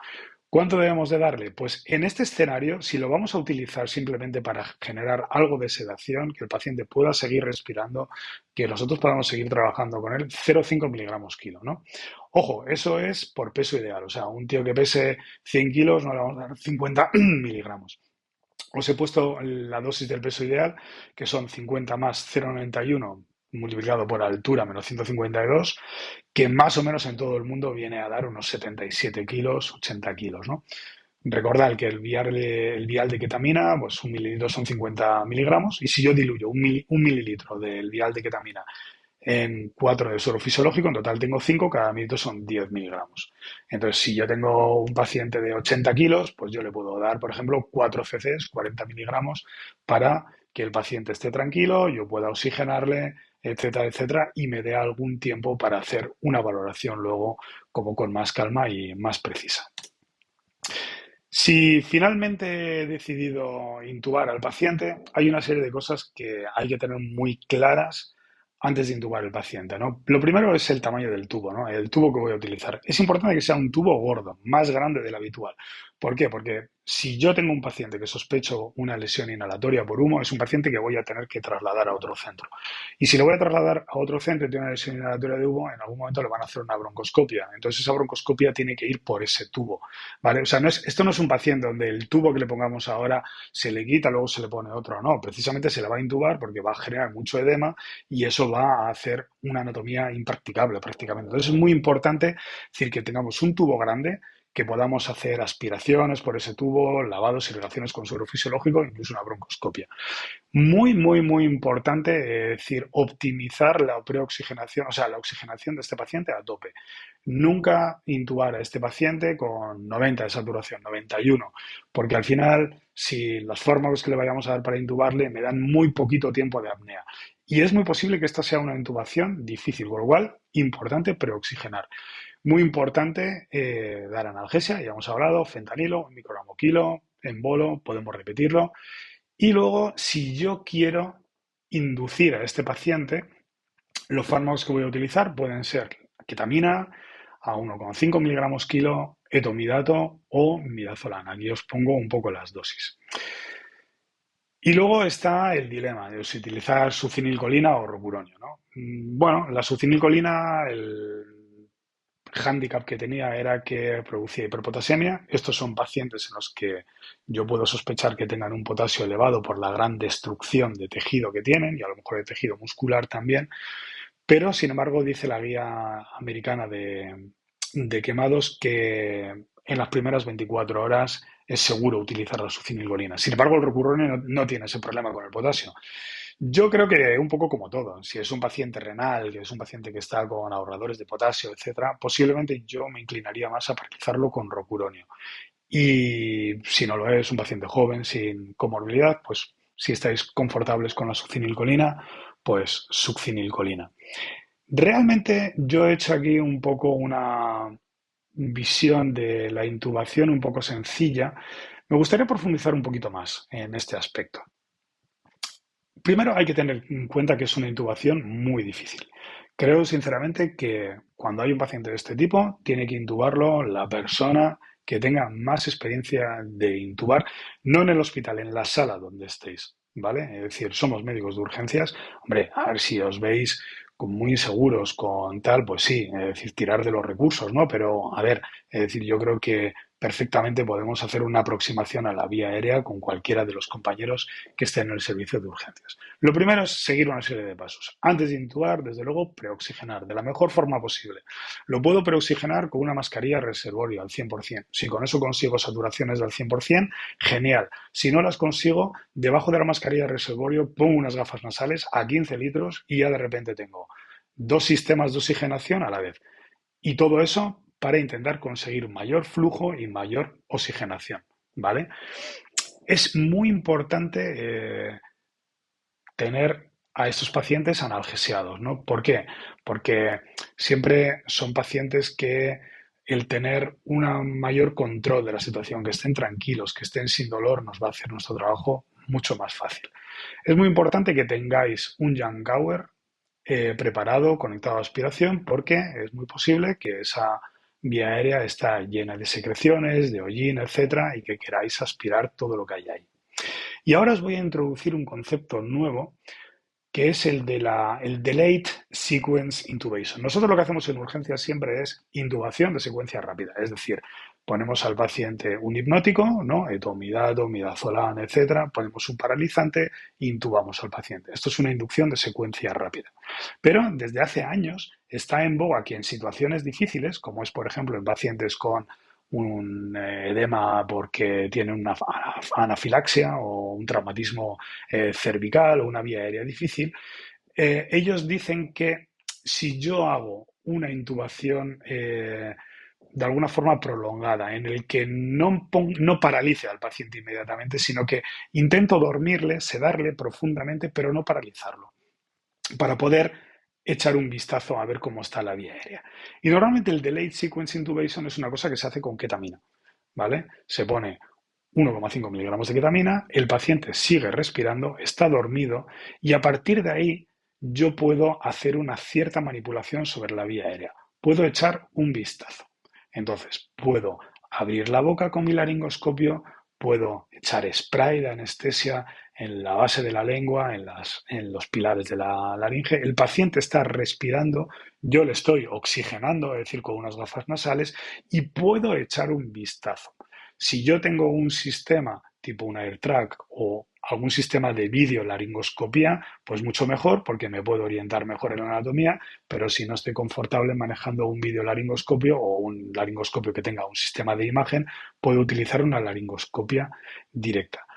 ¿Cuánto debemos de darle? Pues en este escenario, si lo vamos a utilizar simplemente para generar algo de sedación, que el paciente pueda seguir respirando, que nosotros podamos seguir trabajando con él, 0,5 miligramos kilo, ¿no? Ojo, eso es por peso ideal. O sea, un tío que pese 100 kilos no le vamos a dar 50 miligramos. Os he puesto la dosis del peso ideal, que son 50 más 0,91 multiplicado por altura menos 152, que más o menos en todo el mundo viene a dar unos 77 kilos, 80 kilos, ¿no? Recordad que el vial de ketamina, pues 1 mililitro son 50 miligramos, y si yo diluyo un mililitro del vial de ketamina en 4 de suero fisiológico, en total tengo 5, cada mililitro son 10 miligramos. Entonces, si yo tengo un paciente de 80 kilos, pues yo le puedo dar, por ejemplo, 4 cc's, 40 miligramos, para que el paciente esté tranquilo, yo pueda oxigenarle, etcétera, etcétera, y me dé algún tiempo para hacer una valoración luego como con más calma y más precisa. Si finalmente he decidido intubar al paciente, hay una serie de cosas que hay que tener muy claras antes de intubar al paciente, ¿no? Lo primero es el tamaño del tubo, ¿no? El tubo que voy a utilizar. Es importante que sea un tubo gordo, más grande del habitual. ¿Por qué? Porque si yo tengo un paciente que sospecho una lesión inhalatoria por humo, es un paciente que voy a tener que trasladar a otro centro. Y si lo voy a trasladar a otro centro y tiene una lesión inhalatoria de humo, en algún momento le van a hacer una broncoscopia. Entonces esa broncoscopia tiene que ir por ese tubo, ¿vale? O sea, esto no es un paciente donde el tubo que le pongamos ahora se le quita, luego se le pone otro. No, precisamente se le va a intubar porque va a generar mucho edema y eso va a hacer una anatomía impracticable prácticamente. Entonces es muy importante decir que tengamos un tubo grande, que podamos hacer aspiraciones por ese tubo, lavados y relaciones con suero fisiológico, incluso una broncoscopia. Muy, muy, muy importante, es decir, optimizar la preoxigenación, o sea, la oxigenación de este paciente a tope. Nunca intubar a este paciente con 90 de saturación, 91, porque al final, si los fármacos que le vayamos a dar para intubarle me dan muy poquito tiempo de apnea. Y es muy posible que esta sea una intubación difícil, con lo cual, importante preoxigenar. Muy importante dar analgesia, ya hemos hablado, fentanilo, microgramo kilo, en bolo, podemos repetirlo. Y luego, si yo quiero inducir a este paciente, los fármacos que voy a utilizar pueden ser ketamina a 1,5 miligramos kilo, etomidato o midazolam. Aquí os pongo un poco las dosis. Y luego está el dilema de si utilizar succinilcolina o rocuronio, ¿no? Bueno, la succinilcolina, el hándicap que tenía era que producía hiperpotasemia. Estos son pacientes en los que yo puedo sospechar que tengan un potasio elevado por la gran destrucción de tejido que tienen y a lo mejor de tejido muscular también. Pero, sin embargo, dice la guía americana de quemados que en las primeras 24 horas es seguro utilizar la succinilcolina. Sin embargo, el rocuronio no tiene ese problema con el potasio. Yo creo que un poco como todo, si es un paciente renal, que es un paciente que está con ahorradores de potasio, etcétera, posiblemente yo me inclinaría más a practicarlo con rocuronio. Y si no lo es, un paciente joven sin comorbilidad, pues si estáis confortables con la succinilcolina, pues succinilcolina. Realmente yo he hecho aquí un poco una visión de la intubación un poco sencilla. Me gustaría profundizar un poquito más en este aspecto. Primero hay que tener en cuenta que es una intubación muy difícil. Creo sinceramente que cuando hay un paciente de este tipo, tiene que intubarlo la persona que tenga más experiencia de intubar, no en el hospital, en la sala donde estéis, ¿vale? Es decir, somos médicos de urgencias, hombre, a ver si os veis muy inseguros con tal, pues sí, es decir, tirar de los recursos, ¿no? Pero, a ver, es decir, yo creo que perfectamente podemos hacer una aproximación a la vía aérea con cualquiera de los compañeros que estén en el servicio de urgencias. Lo primero es seguir una serie de pasos. Antes de intubar, desde luego, preoxigenar de la mejor forma posible. Lo puedo preoxigenar con una mascarilla reservorio al 100%. Si con eso consigo saturaciones del 100%, genial. Si no las consigo, debajo de la mascarilla reservorio pongo unas gafas nasales a 15 litros y ya de repente tengo dos sistemas de oxigenación a la vez. Y todo eso para intentar conseguir mayor flujo y mayor oxigenación, ¿vale? Es muy importante tener a estos pacientes analgesiados, ¿no? ¿Por qué? Porque siempre son pacientes que el tener un mayor control de la situación, que estén tranquilos, que estén sin dolor, nos va a hacer nuestro trabajo mucho más fácil. Es muy importante que tengáis un Young Gower preparado, conectado a aspiración, porque es muy posible que esa vía aérea está llena de secreciones, de hollín, etcétera, y que queráis aspirar todo lo que hay ahí. Y ahora os voy a introducir un concepto nuevo que es el de el Delayed Sequence Intubation. Nosotros lo que hacemos en urgencias siempre es intubación de secuencia rápida, es decir, ponemos al paciente un hipnótico, ¿no? Etomidato, midazolam, etcétera, ponemos un paralizante e intubamos al paciente. Esto es una inducción de secuencia rápida. Pero desde hace años está en boga que en situaciones difíciles, como es por ejemplo en pacientes con un edema porque tiene una anafilaxia o un traumatismo cervical o una vía aérea difícil, ellos dicen que si yo hago una intubación de alguna forma prolongada, en el que no paralice al paciente inmediatamente, sino que intento dormirle, sedarle profundamente, pero no paralizarlo, para poder echar un vistazo a ver cómo está la vía aérea. Y normalmente el delayed sequence intubation es una cosa que se hace con ketamina, ¿vale? Se pone 1,5 miligramos de ketamina, el paciente sigue respirando, está dormido y a partir de ahí yo puedo hacer una cierta manipulación sobre la vía aérea. Puedo echar un vistazo. Entonces, puedo abrir la boca con mi laringoscopio, puedo echar spray de anestesia en la base de la lengua, en los pilares de la laringe. El paciente está respirando, yo le estoy oxigenando, es decir, con unas gafas nasales, y puedo echar un vistazo. Si yo tengo un sistema tipo un AirTrack o algún sistema de videolaringoscopía, pues mucho mejor porque me puedo orientar mejor en la anatomía, pero si no estoy confortable manejando un videolaringoscopio o un laringoscopio que tenga un sistema de imagen, puedo utilizar una laringoscopia directa.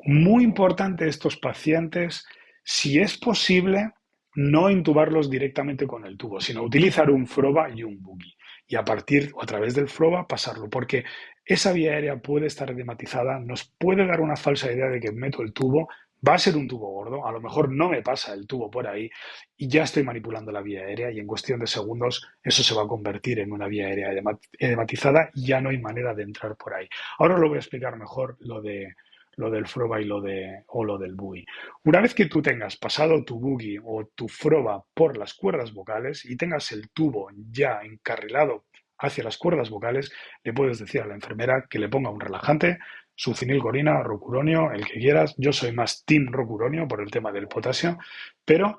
Muy importante estos pacientes, si es posible, no intubarlos directamente con el tubo, sino utilizar un FROBA y un buggy. Y a partir o a través del FROBA pasarlo, porque esa vía aérea puede estar edematizada, nos puede dar una falsa idea de que meto el tubo, va a ser un tubo gordo, a lo mejor no me pasa el tubo por ahí y ya estoy manipulando la vía aérea y en cuestión de segundos eso se va a convertir en una vía aérea edematizada y ya no hay manera de entrar por ahí. Ahora lo voy a explicar mejor lo del FROBA y lo del buggy. Una vez que tú tengas pasado tu buggy o tu FROBA por las cuerdas vocales y tengas el tubo ya encarrilado hacia las cuerdas vocales, le puedes decir a la enfermera que le ponga un relajante, succinilcolina, rocuronio, el que quieras. Yo soy más team rocuronio por el tema del potasio, pero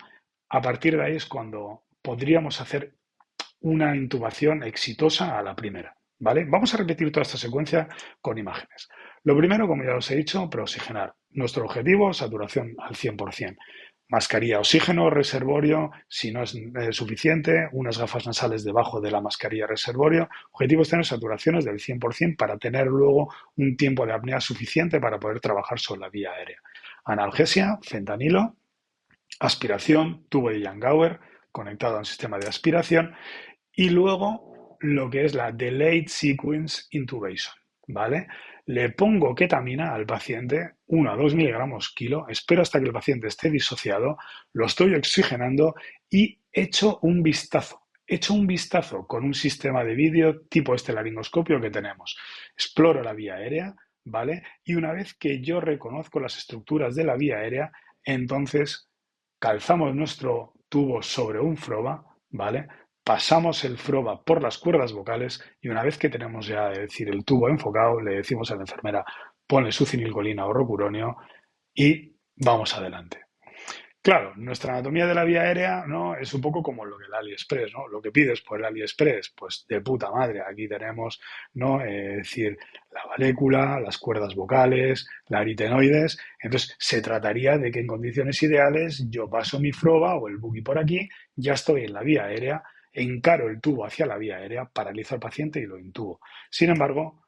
a partir de ahí es cuando podríamos hacer una intubación exitosa a la primera. ¿Vale? Vamos a repetir toda esta secuencia con imágenes. Lo primero, como ya os he dicho, preoxigenar. Nuestro objetivo, saturación al 100%. Mascarilla oxígeno, reservorio, si no es suficiente, unas gafas nasales debajo de la mascarilla reservorio. Objetivo es tener saturaciones del 100% para tener luego un tiempo de apnea suficiente para poder trabajar sobre la vía aérea. Analgesia, fentanilo, aspiración, tubo de Young-Gauer conectado a un sistema de aspiración y luego lo que es la Delayed Sequence Intubation, ¿vale? Le pongo ketamina al paciente, 1 a 2 miligramos kilo, espero hasta que el paciente esté disociado, lo estoy oxigenando y echo un vistazo. Echo un vistazo con un sistema de vídeo tipo este laringoscopio que tenemos. Exploro la vía aérea, ¿vale? Y una vez que yo reconozco las estructuras de la vía aérea, entonces calzamos nuestro tubo sobre un FROBA, ¿vale? Pasamos el FROBA por las cuerdas vocales y una vez que tenemos ya, es decir, el tubo enfocado, le decimos a la enfermera, ponle succinilcolina o rocuronio y vamos adelante. Claro, nuestra anatomía de la vía aérea, ¿no? Es un poco como lo que el AliExpress, ¿no? Lo que pides por el AliExpress, pues de puta madre. Aquí tenemos, ¿no? Es decir, la valécula, las cuerdas vocales, la aritenoides. Entonces, se trataría de que en condiciones ideales yo paso mi FROBA o el buggy por aquí, ya estoy en la vía aérea, encaro el tubo hacia la vía aérea, paralizo al paciente y lo intubo. Sin embargo,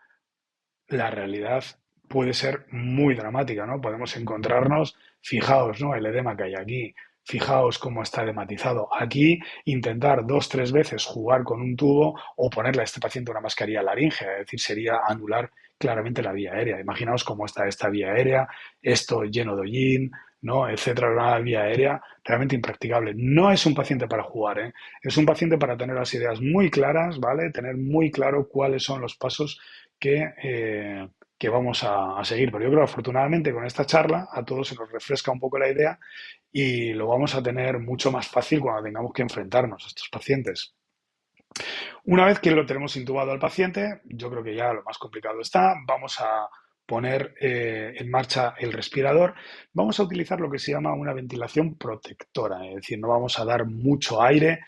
la realidad puede ser muy dramática, ¿no? Podemos encontrarnos, fijaos, ¿no? El edema que hay aquí, fijaos cómo está edematizado. Aquí, intentar 2, 3 veces jugar con un tubo o ponerle a este paciente una mascarilla laríngea, es decir, sería anular claramente la vía aérea. Imaginaos cómo está esta vía aérea, esto lleno de hollín, ¿no? Etcétera, una vía aérea realmente impracticable. No es un paciente para jugar, ¿eh? Es un paciente para tener las ideas muy claras, ¿vale? Tener muy claro cuáles son los pasos que vamos a seguir. Pero yo creo que afortunadamente con esta charla a todos se nos refresca un poco la idea y lo vamos a tener mucho más fácil cuando tengamos que enfrentarnos a estos pacientes. Una vez que lo tenemos intubado al paciente, yo creo que ya lo más complicado está, vamos a poner en marcha el respirador. Vamos a utilizar lo que se llama una ventilación protectora, es decir, no vamos a dar mucho aire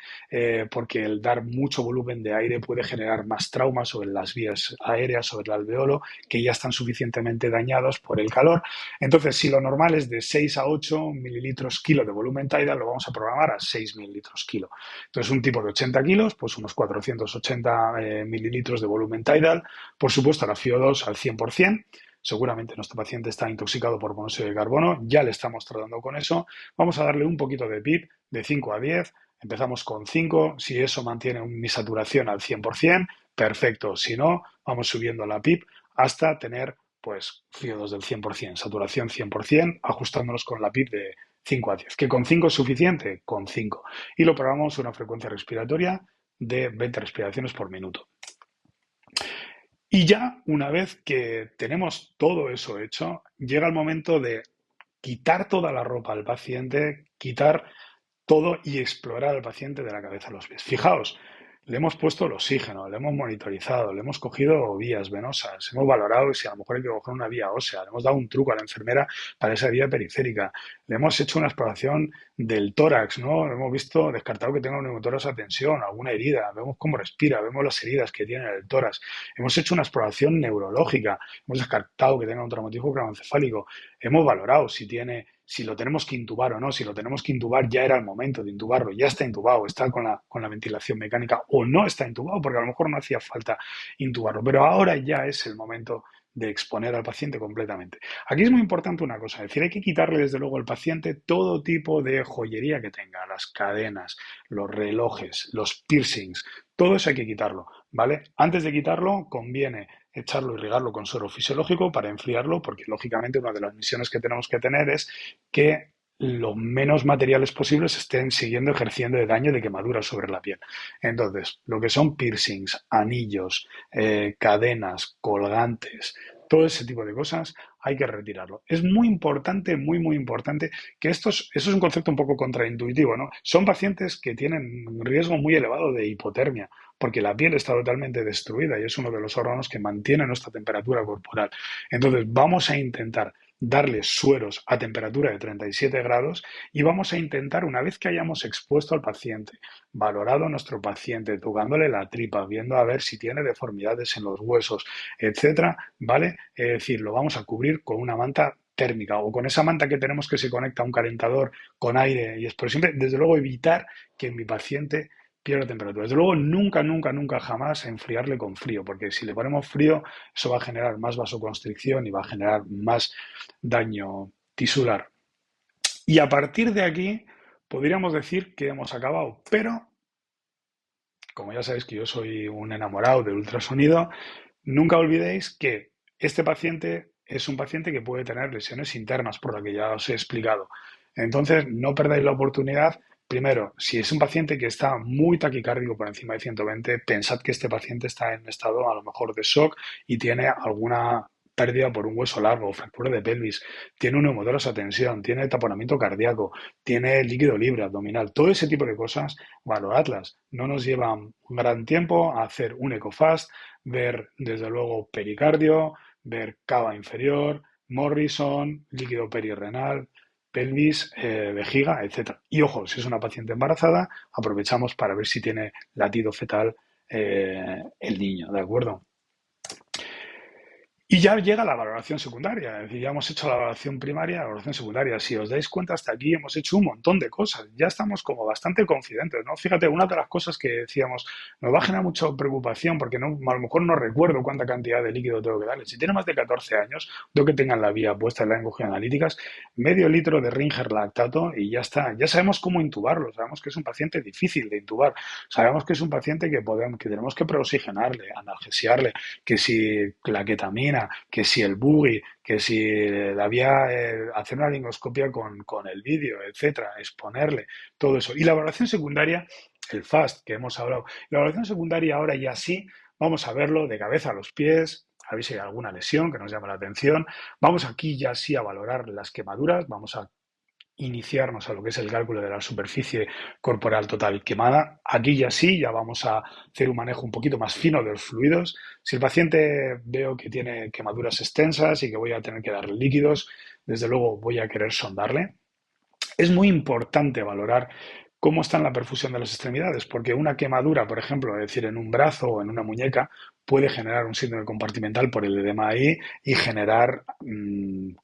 porque el dar mucho volumen de aire puede generar más trauma sobre las vías aéreas, sobre el alveolo, que ya están suficientemente dañados por el calor. Entonces, si lo normal es de 6 a 8 mililitros kilo de volumen tidal, lo vamos a programar a 6 mililitros kilo. Entonces, un tipo de 80 kilos, pues unos 480 mililitros de volumen tidal. Por supuesto, la FiO2 al 100%. Seguramente nuestro paciente está intoxicado por monóxido de carbono, ya le estamos tratando con eso. Vamos a darle un poquito de PIB de 5 a 10. Empezamos con 5. Si eso mantiene mi saturación al 100%, perfecto. Si no, vamos subiendo la PIB hasta tener pues FiO2 del 100%, saturación 100%, ajustándonos con la PIB de 5 a 10. ¿Que con 5 es suficiente? Con 5. Y lo programamos a una frecuencia respiratoria de 20 respiraciones por minuto. Y ya una vez que tenemos todo eso hecho, llega el momento de quitar toda la ropa al paciente, quitar todo y explorar al paciente de la cabeza a los pies. Fijaos, le hemos puesto el oxígeno, le hemos monitorizado, le hemos cogido vías venosas, hemos valorado si a lo mejor hay que coger una vía ósea, le hemos dado un truco a la enfermera para esa vía periférica, le hemos hecho una exploración del tórax, ¿no? Hemos visto, descartado que tenga un neumotórax a tensión, alguna herida, vemos cómo respira, vemos las heridas que tiene en el tórax, hemos hecho una exploración neurológica, hemos descartado que tenga un traumatismo craneoencefálico, hemos valorado si lo tenemos que intubar o no, si lo tenemos que intubar ya era el momento de intubarlo, ya está intubado, está con la ventilación mecánica o no está intubado porque a lo mejor no hacía falta intubarlo, pero ahora ya es el momento de exponer al paciente completamente. Aquí es muy importante una cosa, es decir, hay que quitarle desde luego al paciente todo tipo de joyería que tenga, las cadenas, los relojes, los piercings, todo eso hay que quitarlo, ¿vale? Antes de quitarlo conviene echarlo y regarlo con suero fisiológico para enfriarlo, porque lógicamente una de las misiones que tenemos que tener es que los menos materiales posibles estén siguiendo ejerciendo de daño de quemadura sobre la piel. Entonces, lo que son piercings, anillos, cadenas, colgantes, todo ese tipo de cosas hay que retirarlo. Es muy importante, muy importante, que eso es un concepto un poco contraintuitivo, ¿no? Son pacientes que tienen un riesgo muy elevado de hipotermia, porque la piel está totalmente destruida y es uno de los órganos que mantiene nuestra temperatura corporal. Entonces, vamos a intentar darle sueros a temperatura de 37 grados y vamos a intentar, una vez que hayamos expuesto al paciente, valorado a nuestro paciente, tocándole la tripa, viendo a ver si tiene deformidades en los huesos, etcétera, ¿vale? Es decir, lo vamos a cubrir con una manta térmica o con esa manta que tenemos que se conecta a un calentador con aire y es por siempre, desde luego, evitar que mi paciente pierda temperatura. Desde luego, nunca jamás enfriarle con frío, porque si le ponemos frío, eso va a generar más vasoconstricción y va a generar más daño tisular. Y a partir de aquí, podríamos decir que hemos acabado, pero como ya sabéis que yo soy un enamorado del ultrasonido, nunca olvidéis que este paciente es un paciente que puede tener lesiones internas, por lo que ya os he explicado. Entonces, no perdáis la oportunidad. Primero, si es un paciente que está muy taquicárdico por encima de 120, pensad que este paciente está en estado a lo mejor de shock y tiene alguna pérdida por un hueso largo, fractura de pelvis, tiene un neumotórax a tensión, tiene taponamiento cardíaco, tiene líquido libre abdominal, todo ese tipo de cosas, valoradlas. No nos lleva un gran tiempo a hacer un ecofast, ver desde luego pericardio, ver cava inferior, Morrison, líquido perirrenal, pelvis, vejiga, etcétera. Y ojo, si es una paciente embarazada, aprovechamos para ver si tiene latido fetal el niño, ¿de acuerdo? Y ya llega la valoración secundaria, es decir, ya hemos hecho la valoración primaria, la valoración secundaria. Si os dais cuenta, hasta aquí hemos hecho un montón de cosas. Ya estamos como bastante confidentes, ¿no? Fíjate, una de las cosas que decíamos, nos va a generar mucha preocupación porque no, a lo mejor no recuerdo cuánta cantidad de líquido tengo que darle. Si tiene más de 14 años, tengo que tengan la vía puesta en la analíticas, medio litro de Ringer lactato y ya está. Ya sabemos cómo intubarlo, sabemos que es un paciente difícil de intubar, sabemos que es un paciente que tenemos que preoxigenarle, analgesiarle, que si la ketamina, que si el buggy, que si la vía, hacer una laringoscopia con el vídeo, etcétera, exponerle, todo eso. Y la evaluación secundaria, el FAST que hemos hablado, la evaluación secundaria ahora ya sí, vamos a verlo de cabeza a los pies, a ver si hay alguna lesión que nos llama la atención. Vamos aquí ya sí a valorar las quemaduras, vamos a iniciarnos a lo que es el cálculo de la superficie corporal total quemada. Aquí ya sí, ya vamos a hacer un manejo un poquito más fino de los fluidos. Si el paciente veo que tiene quemaduras extensas y que voy a tener que darle líquidos, desde luego voy a querer sondarle. Es muy importante valorar cómo está en la perfusión de las extremidades, porque una quemadura, por ejemplo, es decir, en un brazo o en una muñeca, puede generar un síndrome compartimental por el edema ahí y generar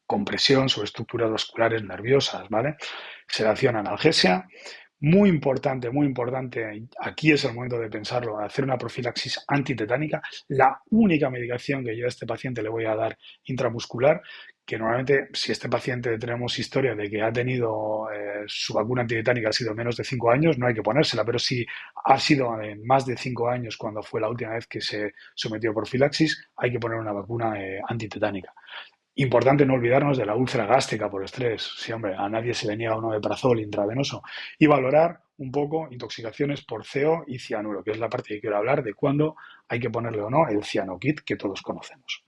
compresión sobre estructuras vasculares nerviosas, ¿vale? Sedación, analgesia. Muy importante, aquí es el momento de pensarlo, hacer una profilaxis antitetánica. La única medicación que yo a este paciente le voy a dar intramuscular, que normalmente si este paciente tenemos historia de que ha tenido su vacuna antitetánica ha sido menos de 5 años, no hay que ponérsela, pero si ha sido más de 5 años cuando fue la última vez que se sometió a profilaxis, hay que poner una vacuna antitetánica. Importante no olvidarnos de la úlcera gástrica por estrés. Sí, hombre, a nadie se le niega un omeprazol intravenoso. Y valorar un poco intoxicaciones por CO y cianuro, que es la parte que quiero hablar de cuándo hay que ponerle o no el cianokit que todos conocemos.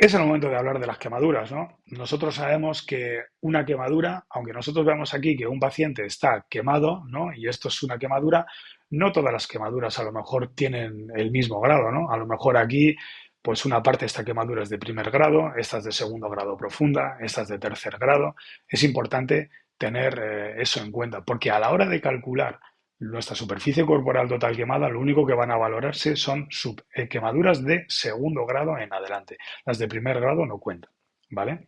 Es el momento de hablar de las quemaduras, ¿no? Nosotros sabemos que una quemadura, aunque nosotros vemos aquí que un paciente está quemado, ¿no? Y esto es una quemadura, no todas las quemaduras a lo mejor tienen el mismo grado, ¿no? A lo mejor aquí, pues una parte de esta quemadura es de primer grado, esta es de segundo grado profunda, esta es de tercer grado. Es importante tener eso en cuenta, porque a la hora de calcular nuestra superficie corporal total quemada, lo único que van a valorarse son quemaduras de segundo grado en adelante. Las de primer grado no cuentan, ¿vale?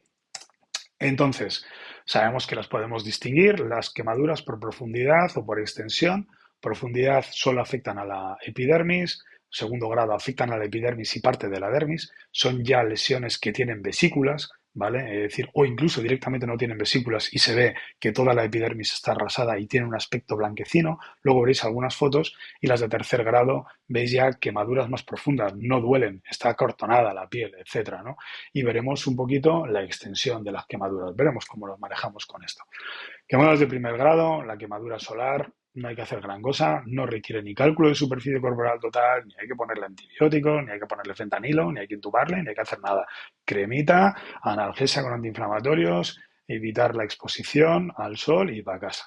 Entonces, sabemos que las podemos distinguir, las quemaduras por profundidad o por extensión. Profundidad solo afectan a la epidermis, segundo grado afectan a la epidermis y parte de la dermis. Son ya lesiones que tienen vesículas, ¿vale? Es decir, o incluso directamente no tienen vesículas y se ve que toda la epidermis está arrasada y tiene un aspecto blanquecino. Luego veréis algunas fotos y las de tercer grado veis ya quemaduras más profundas, no duelen, está acortonada la piel, etcétera, ¿no? Y veremos un poquito la extensión de las quemaduras. Veremos cómo los manejamos con esto. Quemaduras de primer grado, la quemadura solar, no hay que hacer gran cosa, no requiere ni cálculo de superficie corporal total, ni hay que ponerle antibióticos, ni hay que ponerle fentanilo, ni hay que intubarle, ni hay que hacer nada. Cremita, analgesia con antiinflamatorios, evitar la exposición al sol y para casa.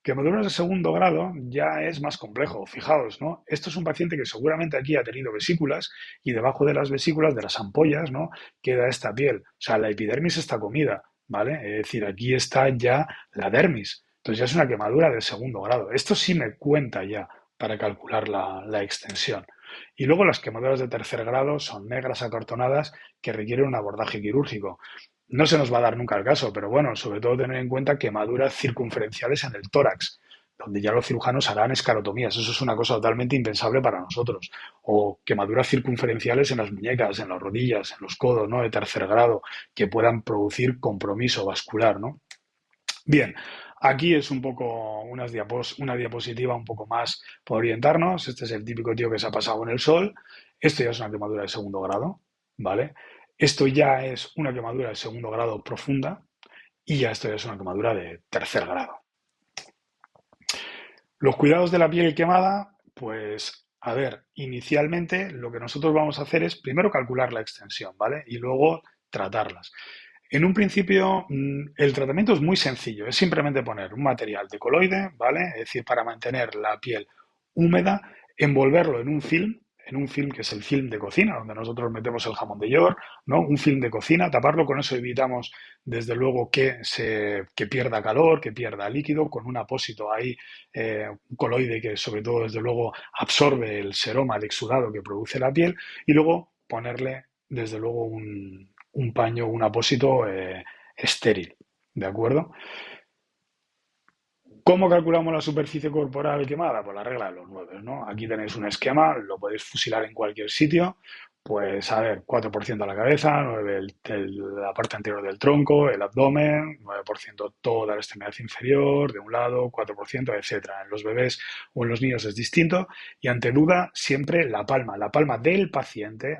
Quemaduras de segundo grado ya es más complejo. Fijaos, ¿no? Esto es un paciente que seguramente aquí ha tenido vesículas y debajo de las vesículas, de las ampollas, ¿no? Queda esta piel. O sea, la epidermis está comida, ¿vale? Es decir, aquí está ya la dermis. Entonces ya es una quemadura de segundo grado. Esto sí me cuenta ya para calcular la extensión. Y luego las quemaduras de tercer grado son negras acartonadas que requieren un abordaje quirúrgico. No se nos va a dar nunca el caso, pero bueno, sobre todo tener en cuenta quemaduras circunferenciales en el tórax, donde ya los cirujanos harán escarotomías. Eso es una cosa totalmente impensable para nosotros. O quemaduras circunferenciales en las muñecas, en las rodillas, en los codos, ¿no? De tercer grado, que puedan producir compromiso vascular, ¿no? Bien, aquí es un poco una diapositiva un poco más para orientarnos. Este es el típico tío que se ha pasado en el sol. Esto ya es una quemadura de segundo grado, ¿vale? Esto ya es una quemadura de segundo grado profunda y ya esto ya es una quemadura de tercer grado. Los cuidados de la piel quemada, pues a ver, inicialmente lo que nosotros vamos a hacer es primero calcular la extensión, ¿vale? Y luego tratarlas. En un principio, el tratamiento es muy sencillo, es simplemente poner un material de coloide, ¿vale? Es decir, para mantener la piel húmeda, envolverlo en un film que es el film de cocina, donde nosotros metemos el jamón de york, ¿no? Un film de cocina, taparlo, con eso evitamos, desde luego, que pierda calor, que pierda líquido, con un apósito ahí, un coloide que sobre todo, desde luego, absorbe el seroma, el exudado que produce la piel, y luego ponerle, desde luego, un paño, un apósito estéril, ¿de acuerdo? ¿Cómo calculamos la superficie corporal quemada? Pues la regla de los nueve, ¿no? Aquí tenéis un esquema, lo podéis fusilar en cualquier sitio. Pues a ver, 4% a la cabeza, 9% la parte anterior del tronco, el abdomen, 9% toda la extremidad inferior, de un lado, 4%, etcétera. En los bebés o en los niños es distinto y ante duda siempre la palma del paciente,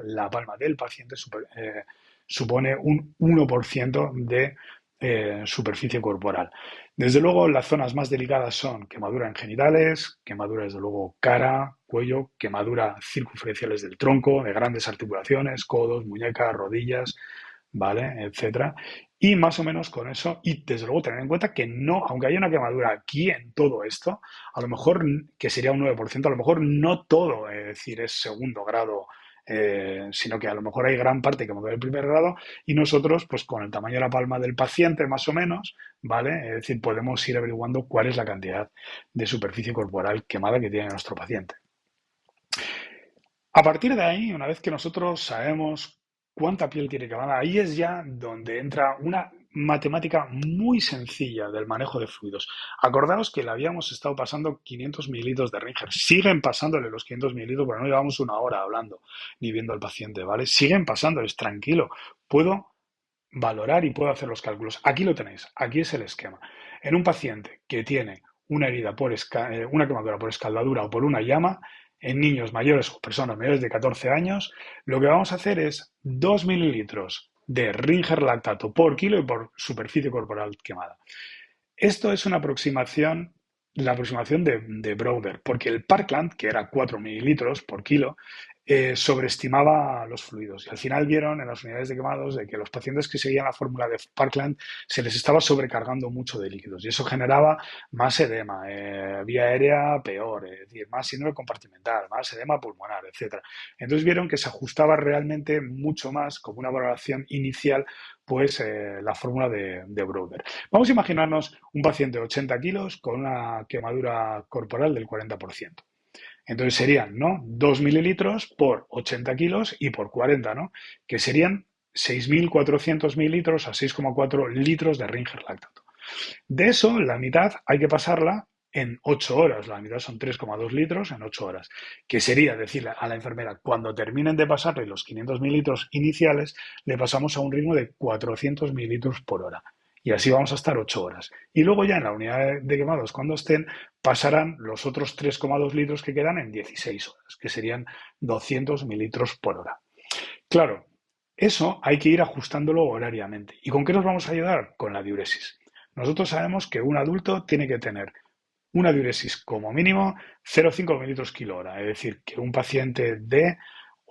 supone un 1% de superficie corporal. Desde luego, las zonas más delicadas son quemadura en genitales, quemadura desde luego cara, cuello, quemadura circunferenciales del tronco, de grandes articulaciones, codos, muñecas, rodillas, ¿vale? Etcétera. Y más o menos con eso, y desde luego tener en cuenta que no, aunque haya una quemadura aquí en todo esto, a lo mejor, que sería un 9%, a lo mejor no todo, es decir, es segundo grado, sino que a lo mejor hay gran parte que quemadura del primer grado y nosotros, pues con el tamaño de la palma del paciente más o menos, ¿vale? Es decir, podemos ir averiguando cuál es la cantidad de superficie corporal quemada que tiene nuestro paciente. A partir de ahí, una vez que nosotros sabemos cuánta piel tiene quemada, ahí es ya donde entra una matemática muy sencilla del manejo de fluidos. Acordaos que le habíamos estado pasando 500 mililitros de Ringer. Siguen pasándole los 500 mililitros, porque no llevamos una hora hablando ni viendo al paciente, ¿vale? Siguen pasándoles, tranquilo. Puedo valorar y puedo hacer los cálculos. Aquí lo tenéis, aquí es el esquema. En un paciente que tiene una herida una quemadura por escaldadura o por una llama, en niños mayores o personas mayores de 14 años, lo que vamos a hacer es 2 mililitros de Ringer lactato por kilo y por superficie corporal quemada. Esto es una aproximación, la aproximación de Browder, porque el Parkland, que era 4 mililitros por kilo, sobreestimaba los fluidos. Y al final vieron en las unidades de quemados de que los pacientes que seguían la fórmula de Parkland se les estaba sobrecargando mucho de líquidos y eso generaba más edema, vía aérea peor, es decir, más síndrome compartimental, más edema pulmonar, etcétera. Entonces vieron que se ajustaba realmente mucho más como una valoración inicial pues la fórmula de Brodler. Vamos a imaginarnos un paciente de 80 kilos con una quemadura corporal del 40%. Entonces serían, ¿no? 2 mililitros por 80 kilos y por 40, ¿no? Que serían 6.400 mililitros a 6,4 litros de Ringer lactato. De eso, la mitad hay que pasarla en 8 horas. La mitad son 3,2 litros en 8 horas. Que sería decirle a la enfermera, cuando terminen de pasarle los 500 mililitros iniciales, le pasamos a un ritmo de 400 mililitros por hora. Y así vamos a estar 8 horas. Y luego ya en la unidad de quemados, cuando estén, pasarán los otros 3,2 litros que quedan en 16 horas, que serían 200 mililitros por hora. Claro, eso hay que ir ajustándolo horariamente. ¿Y con qué nos vamos a ayudar? Con la diuresis. Nosotros sabemos que un adulto tiene que tener una diuresis como mínimo 0,5 mililitros kilo hora. Es decir, que un paciente de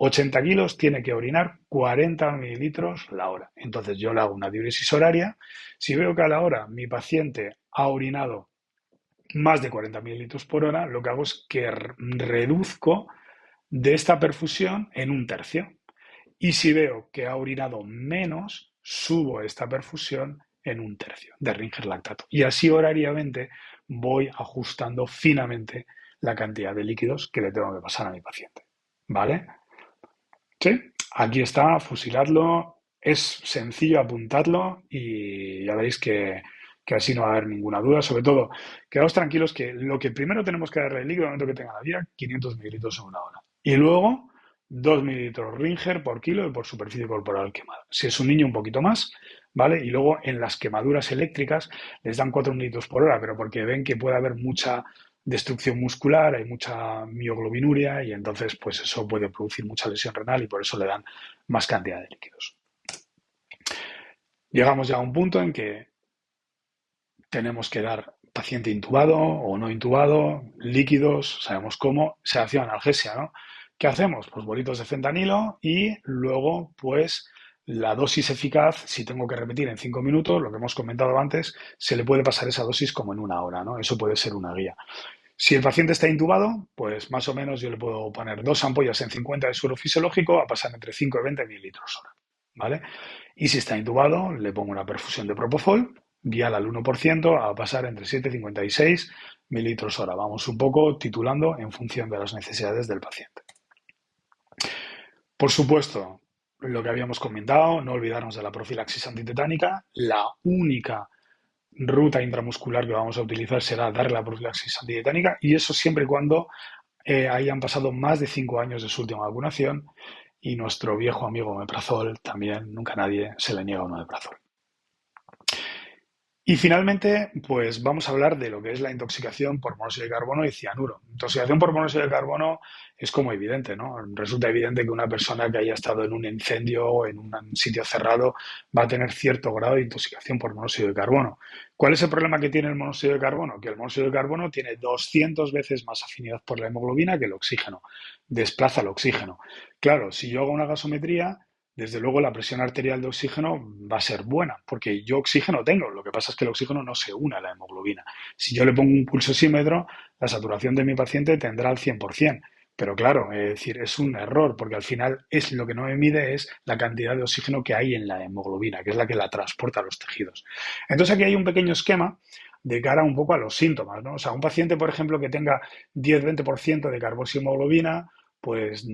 80 kilos tiene que orinar 40 mililitros la hora. Entonces yo le hago una diuresis horaria. Si veo que a la hora mi paciente ha orinado más de 40 mililitros por hora, lo que hago es que reduzco de esta perfusión en un tercio. Y si veo que ha orinado menos, subo esta perfusión en un tercio de Ringer lactato. Y así horariamente voy ajustando finamente la cantidad de líquidos que le tengo que pasar a mi paciente. ¿Vale? Sí, aquí está, fusiladlo. Es sencillo, apuntadlo y ya veréis que así no va a haber ninguna duda. Sobre todo, quedaos tranquilos que lo que primero tenemos que darle al líquido en el momento que tenga la vía, 500 mililitros en una hora. Y luego, 2 mililitros Ringer por kilo y por superficie corporal quemada. Si es un niño, un poquito más, ¿vale? Y luego en las quemaduras eléctricas les dan 4 mililitros por hora, pero porque ven que puede haber mucha destrucción muscular, hay mucha mioglobinuria y entonces pues eso puede producir mucha lesión renal y por eso le dan más cantidad de líquidos. Llegamos ya a un punto en que tenemos que dar paciente intubado o no intubado, líquidos, sabemos cómo, sedación analgesia, ¿no? ¿Qué hacemos? Pues bolitos de fentanilo y luego pues la dosis eficaz, si tengo que repetir en 5 minutos, lo que hemos comentado antes, se le puede pasar esa dosis como en una hora, ¿no? Eso puede ser una guía. Si el paciente está intubado, pues más o menos yo le puedo poner 2 ampollas en 50 de suero fisiológico a pasar entre 5 y 20 mililitros hora, ¿vale? Y si está intubado, le pongo una perfusión de propofol, vial al 1% a pasar entre 7 y 56 mililitros hora. Vamos un poco titulando en función de las necesidades del paciente. Por supuesto, lo que habíamos comentado, no olvidarnos de la profilaxis antitetánica. La única ruta intramuscular que vamos a utilizar será dar la profilaxis antitetánica y eso siempre y cuando hayan pasado más de 5 años de su última vacunación y nuestro viejo amigo omeprazol también, nunca a nadie se le niega un omeprazol. Y finalmente, pues vamos a hablar de lo que es la intoxicación por monóxido de carbono y cianuro. Intoxicación por monóxido de carbono es como evidente, ¿no? Resulta evidente que una persona que haya estado en un incendio o en un sitio cerrado va a tener cierto grado de intoxicación por monóxido de carbono. ¿Cuál es el problema que tiene el monóxido de carbono? Que el monóxido de carbono tiene 200 veces más afinidad por la hemoglobina que el oxígeno. Desplaza el oxígeno. Claro, si yo hago una gasometría, desde luego la presión arterial de oxígeno va a ser buena, porque yo oxígeno tengo, lo que pasa es que el oxígeno no se une a la hemoglobina. Si yo le pongo un pulsosímetro, la saturación de mi paciente tendrá el 100%, pero claro, es decir, es un error, porque al final es lo que no me mide es la cantidad de oxígeno que hay en la hemoglobina, que es la que la transporta a los tejidos. Entonces aquí hay un pequeño esquema de cara un poco a los síntomas, ¿no? O sea, un paciente, por ejemplo, que tenga 10-20% de carboxihemoglobina, pues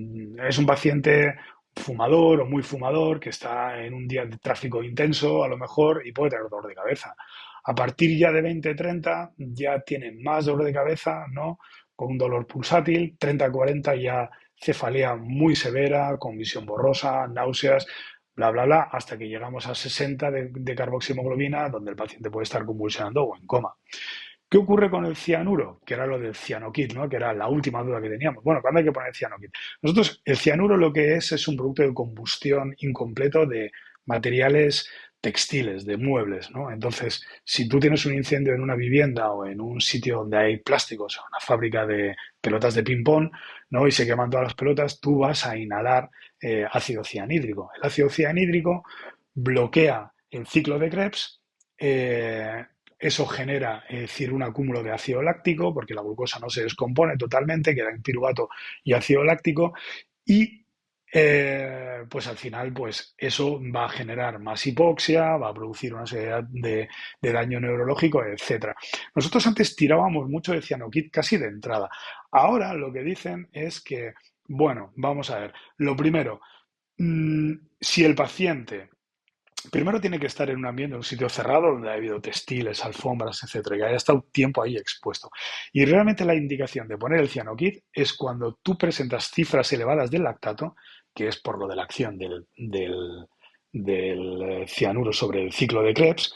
es un paciente fumador o muy fumador que está en un día de tráfico intenso a lo mejor y puede tener dolor de cabeza. A partir ya de 20-30 ya tiene más dolor de cabeza, ¿no? Con un dolor pulsátil, 30-40 ya cefalea muy severa, con visión borrosa, náuseas, bla, bla, bla, hasta que llegamos a 60 de carboxihemoglobina, donde el paciente puede estar convulsionando o en coma. ¿Qué ocurre con el cianuro? Que era lo del cianoquit, ¿no? Que era la última duda que teníamos. Bueno, ¿cuándo hay que poner cianoquit? Nosotros, el cianuro lo que es un producto de combustión incompleto de materiales textiles, de muebles, ¿no? Entonces, si tú tienes un incendio en una vivienda o en un sitio donde hay plásticos, o una fábrica de pelotas de ping-pong, ¿no? Y se queman todas las pelotas, tú vas a inhalar ácido cianhídrico. El ácido cianhídrico bloquea el ciclo de Krebs. Eso genera, es decir, un acúmulo de ácido láctico, porque la glucosa no se descompone totalmente, queda en piruvato y ácido láctico, y pues al final, pues eso va a generar más hipoxia, va a producir una serie de daño neurológico, etcétera. Nosotros antes tirábamos mucho de cianokit casi de entrada. Ahora lo que dicen es que, bueno, vamos a ver, lo primero, si el paciente primero tiene que estar en un ambiente, en un sitio cerrado donde ha habido textiles, alfombras, etcétera, que haya estado tiempo ahí expuesto. Y realmente la indicación de poner el cianokit es cuando tú presentas cifras elevadas del lactato, que es por lo de la acción del cianuro sobre el ciclo de Krebs,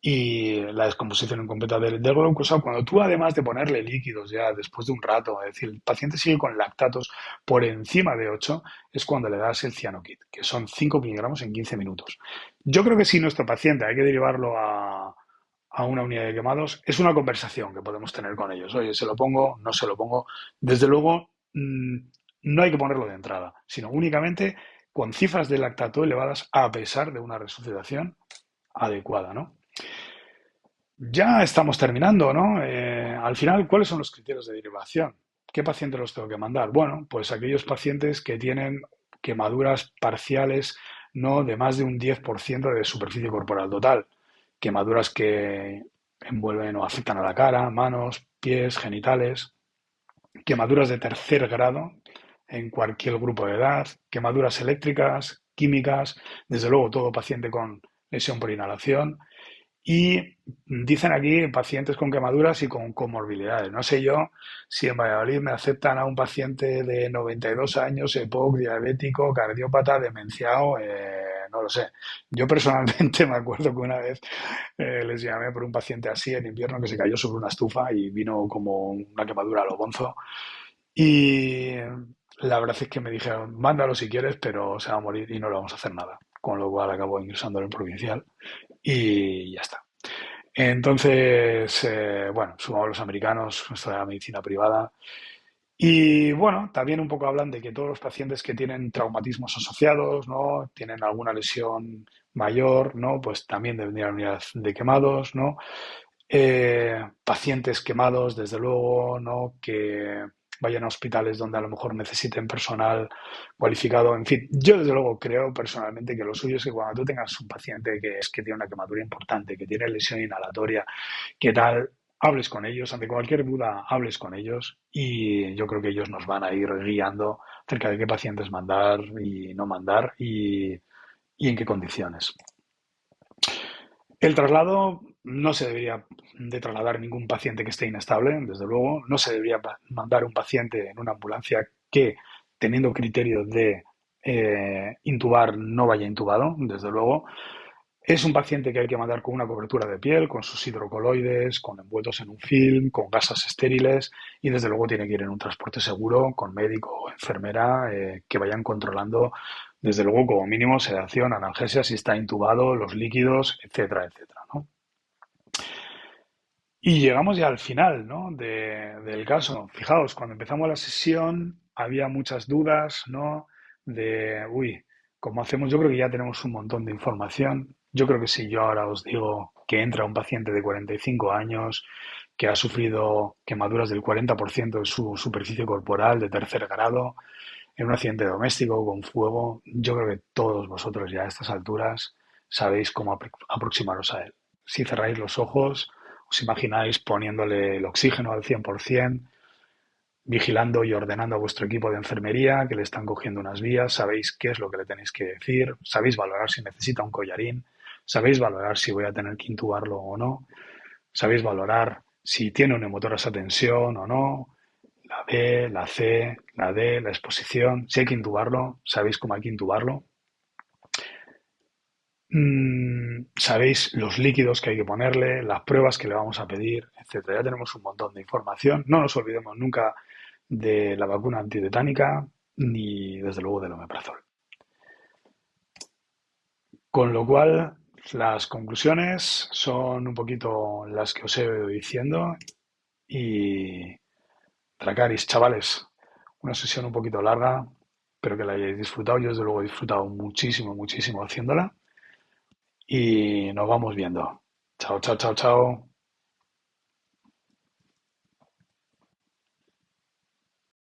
y la descomposición incompleta del glucosa, cuando tú además de ponerle líquidos ya después de un rato, es decir, el paciente sigue con lactatos por encima de 8, es cuando le das el cianokit, que son 5 miligramos en 15 minutos. Yo creo que si nuestro paciente hay que derivarlo a una unidad de quemados, es una conversación que podemos tener con ellos. Oye, ¿se lo pongo? ¿No se lo pongo? Desde luego, no hay que ponerlo de entrada, sino únicamente con cifras de lactato elevadas a pesar de una resucitación adecuada, ¿no? Ya estamos terminando, ¿no? Al final, ¿cuáles son los criterios de derivación? ¿Qué pacientes los tengo que mandar? Bueno, pues aquellos pacientes que tienen quemaduras parciales no de más de un 10% de superficie corporal total. Quemaduras que envuelven o afectan a la cara, manos, pies, genitales. Quemaduras de tercer grado en cualquier grupo de edad. Quemaduras eléctricas, químicas. Desde luego, todo paciente con lesión por inhalación. Y dicen aquí pacientes con quemaduras y con comorbilidades. No sé yo si en Valladolid me aceptan a un paciente de 92 años, EPOC, diabético, cardiópata, demenciado, no lo sé. Yo personalmente me acuerdo que una vez les llamé por un paciente así en invierno que se cayó sobre una estufa y vino como una quemadura a lo bonzo. Y la verdad es que me dijeron, mándalo si quieres, pero se va a morir y no le vamos a hacer nada. Con lo cual acabó ingresando en el provincial y ya está. Entonces, bueno, sumamos los americanos, nuestra medicina privada. Y bueno, también un poco hablan de que todos los pacientes que tienen traumatismos asociados, ¿no? Tienen alguna lesión mayor, ¿no? Pues también deben ir a la unidad de quemados, ¿no? Pacientes quemados, desde luego, ¿no? Que vayan a hospitales donde a lo mejor necesiten personal cualificado. En fin, yo desde luego creo personalmente que lo suyo es que cuando tú tengas un paciente que es que tiene una quemadura importante, que tiene lesión inhalatoria, que tal, hables con ellos, ante cualquier duda, hables con ellos y yo creo que ellos nos van a ir guiando acerca de qué pacientes mandar y no mandar y en qué condiciones. El traslado no se debería de trasladar ningún paciente que esté inestable, desde luego. No se debería mandar un paciente en una ambulancia que, teniendo criterio de intubar, no vaya intubado, desde luego. Es un paciente que hay que mandar con una cobertura de piel, con sus hidrocoloides, con envueltos en un film, con gasas estériles y desde luego tiene que ir en un transporte seguro con médico o enfermera que vayan controlando desde luego como mínimo sedación, analgesia, si está intubado, los líquidos, etcétera, etcétera, ¿no? Y llegamos ya al final, ¿no? Del caso. Fijaos, cuando empezamos la sesión había muchas dudas, ¿no? De, uy, ¿cómo hacemos? Yo creo que ya tenemos un montón de información. Yo creo que si yo ahora os digo que entra un paciente de 45 años que ha sufrido quemaduras del 40% de su superficie corporal de tercer grado en un accidente doméstico con fuego, yo creo que todos vosotros ya a estas alturas sabéis cómo aproximaros a él. Si cerráis los ojos, os imagináis poniéndole el oxígeno al 100%, vigilando y ordenando a vuestro equipo de enfermería que le están cogiendo unas vías, sabéis qué es lo que le tenéis que decir, sabéis valorar si necesita un collarín, sabéis valorar si voy a tener que intubarlo o no, sabéis valorar si tiene un hemotor a esa tensión o no, la B, la C, la D, la exposición, si hay que intubarlo, sabéis cómo hay que intubarlo. Sabéis los líquidos que hay que ponerle, las pruebas que le vamos a pedir, etcétera. Ya tenemos un montón de información. No nos olvidemos nunca de la vacuna antitetánica ni, desde luego, del omeprazol. Con lo cual, Las conclusiones son un poquito las que os he ido diciendo y Dracaris, chavales, una sesión un poquito larga, pero que la hayáis disfrutado. Yo desde luego he disfrutado muchísimo, muchísimo haciéndola y nos vamos viendo. Chao, chao, chao, chao.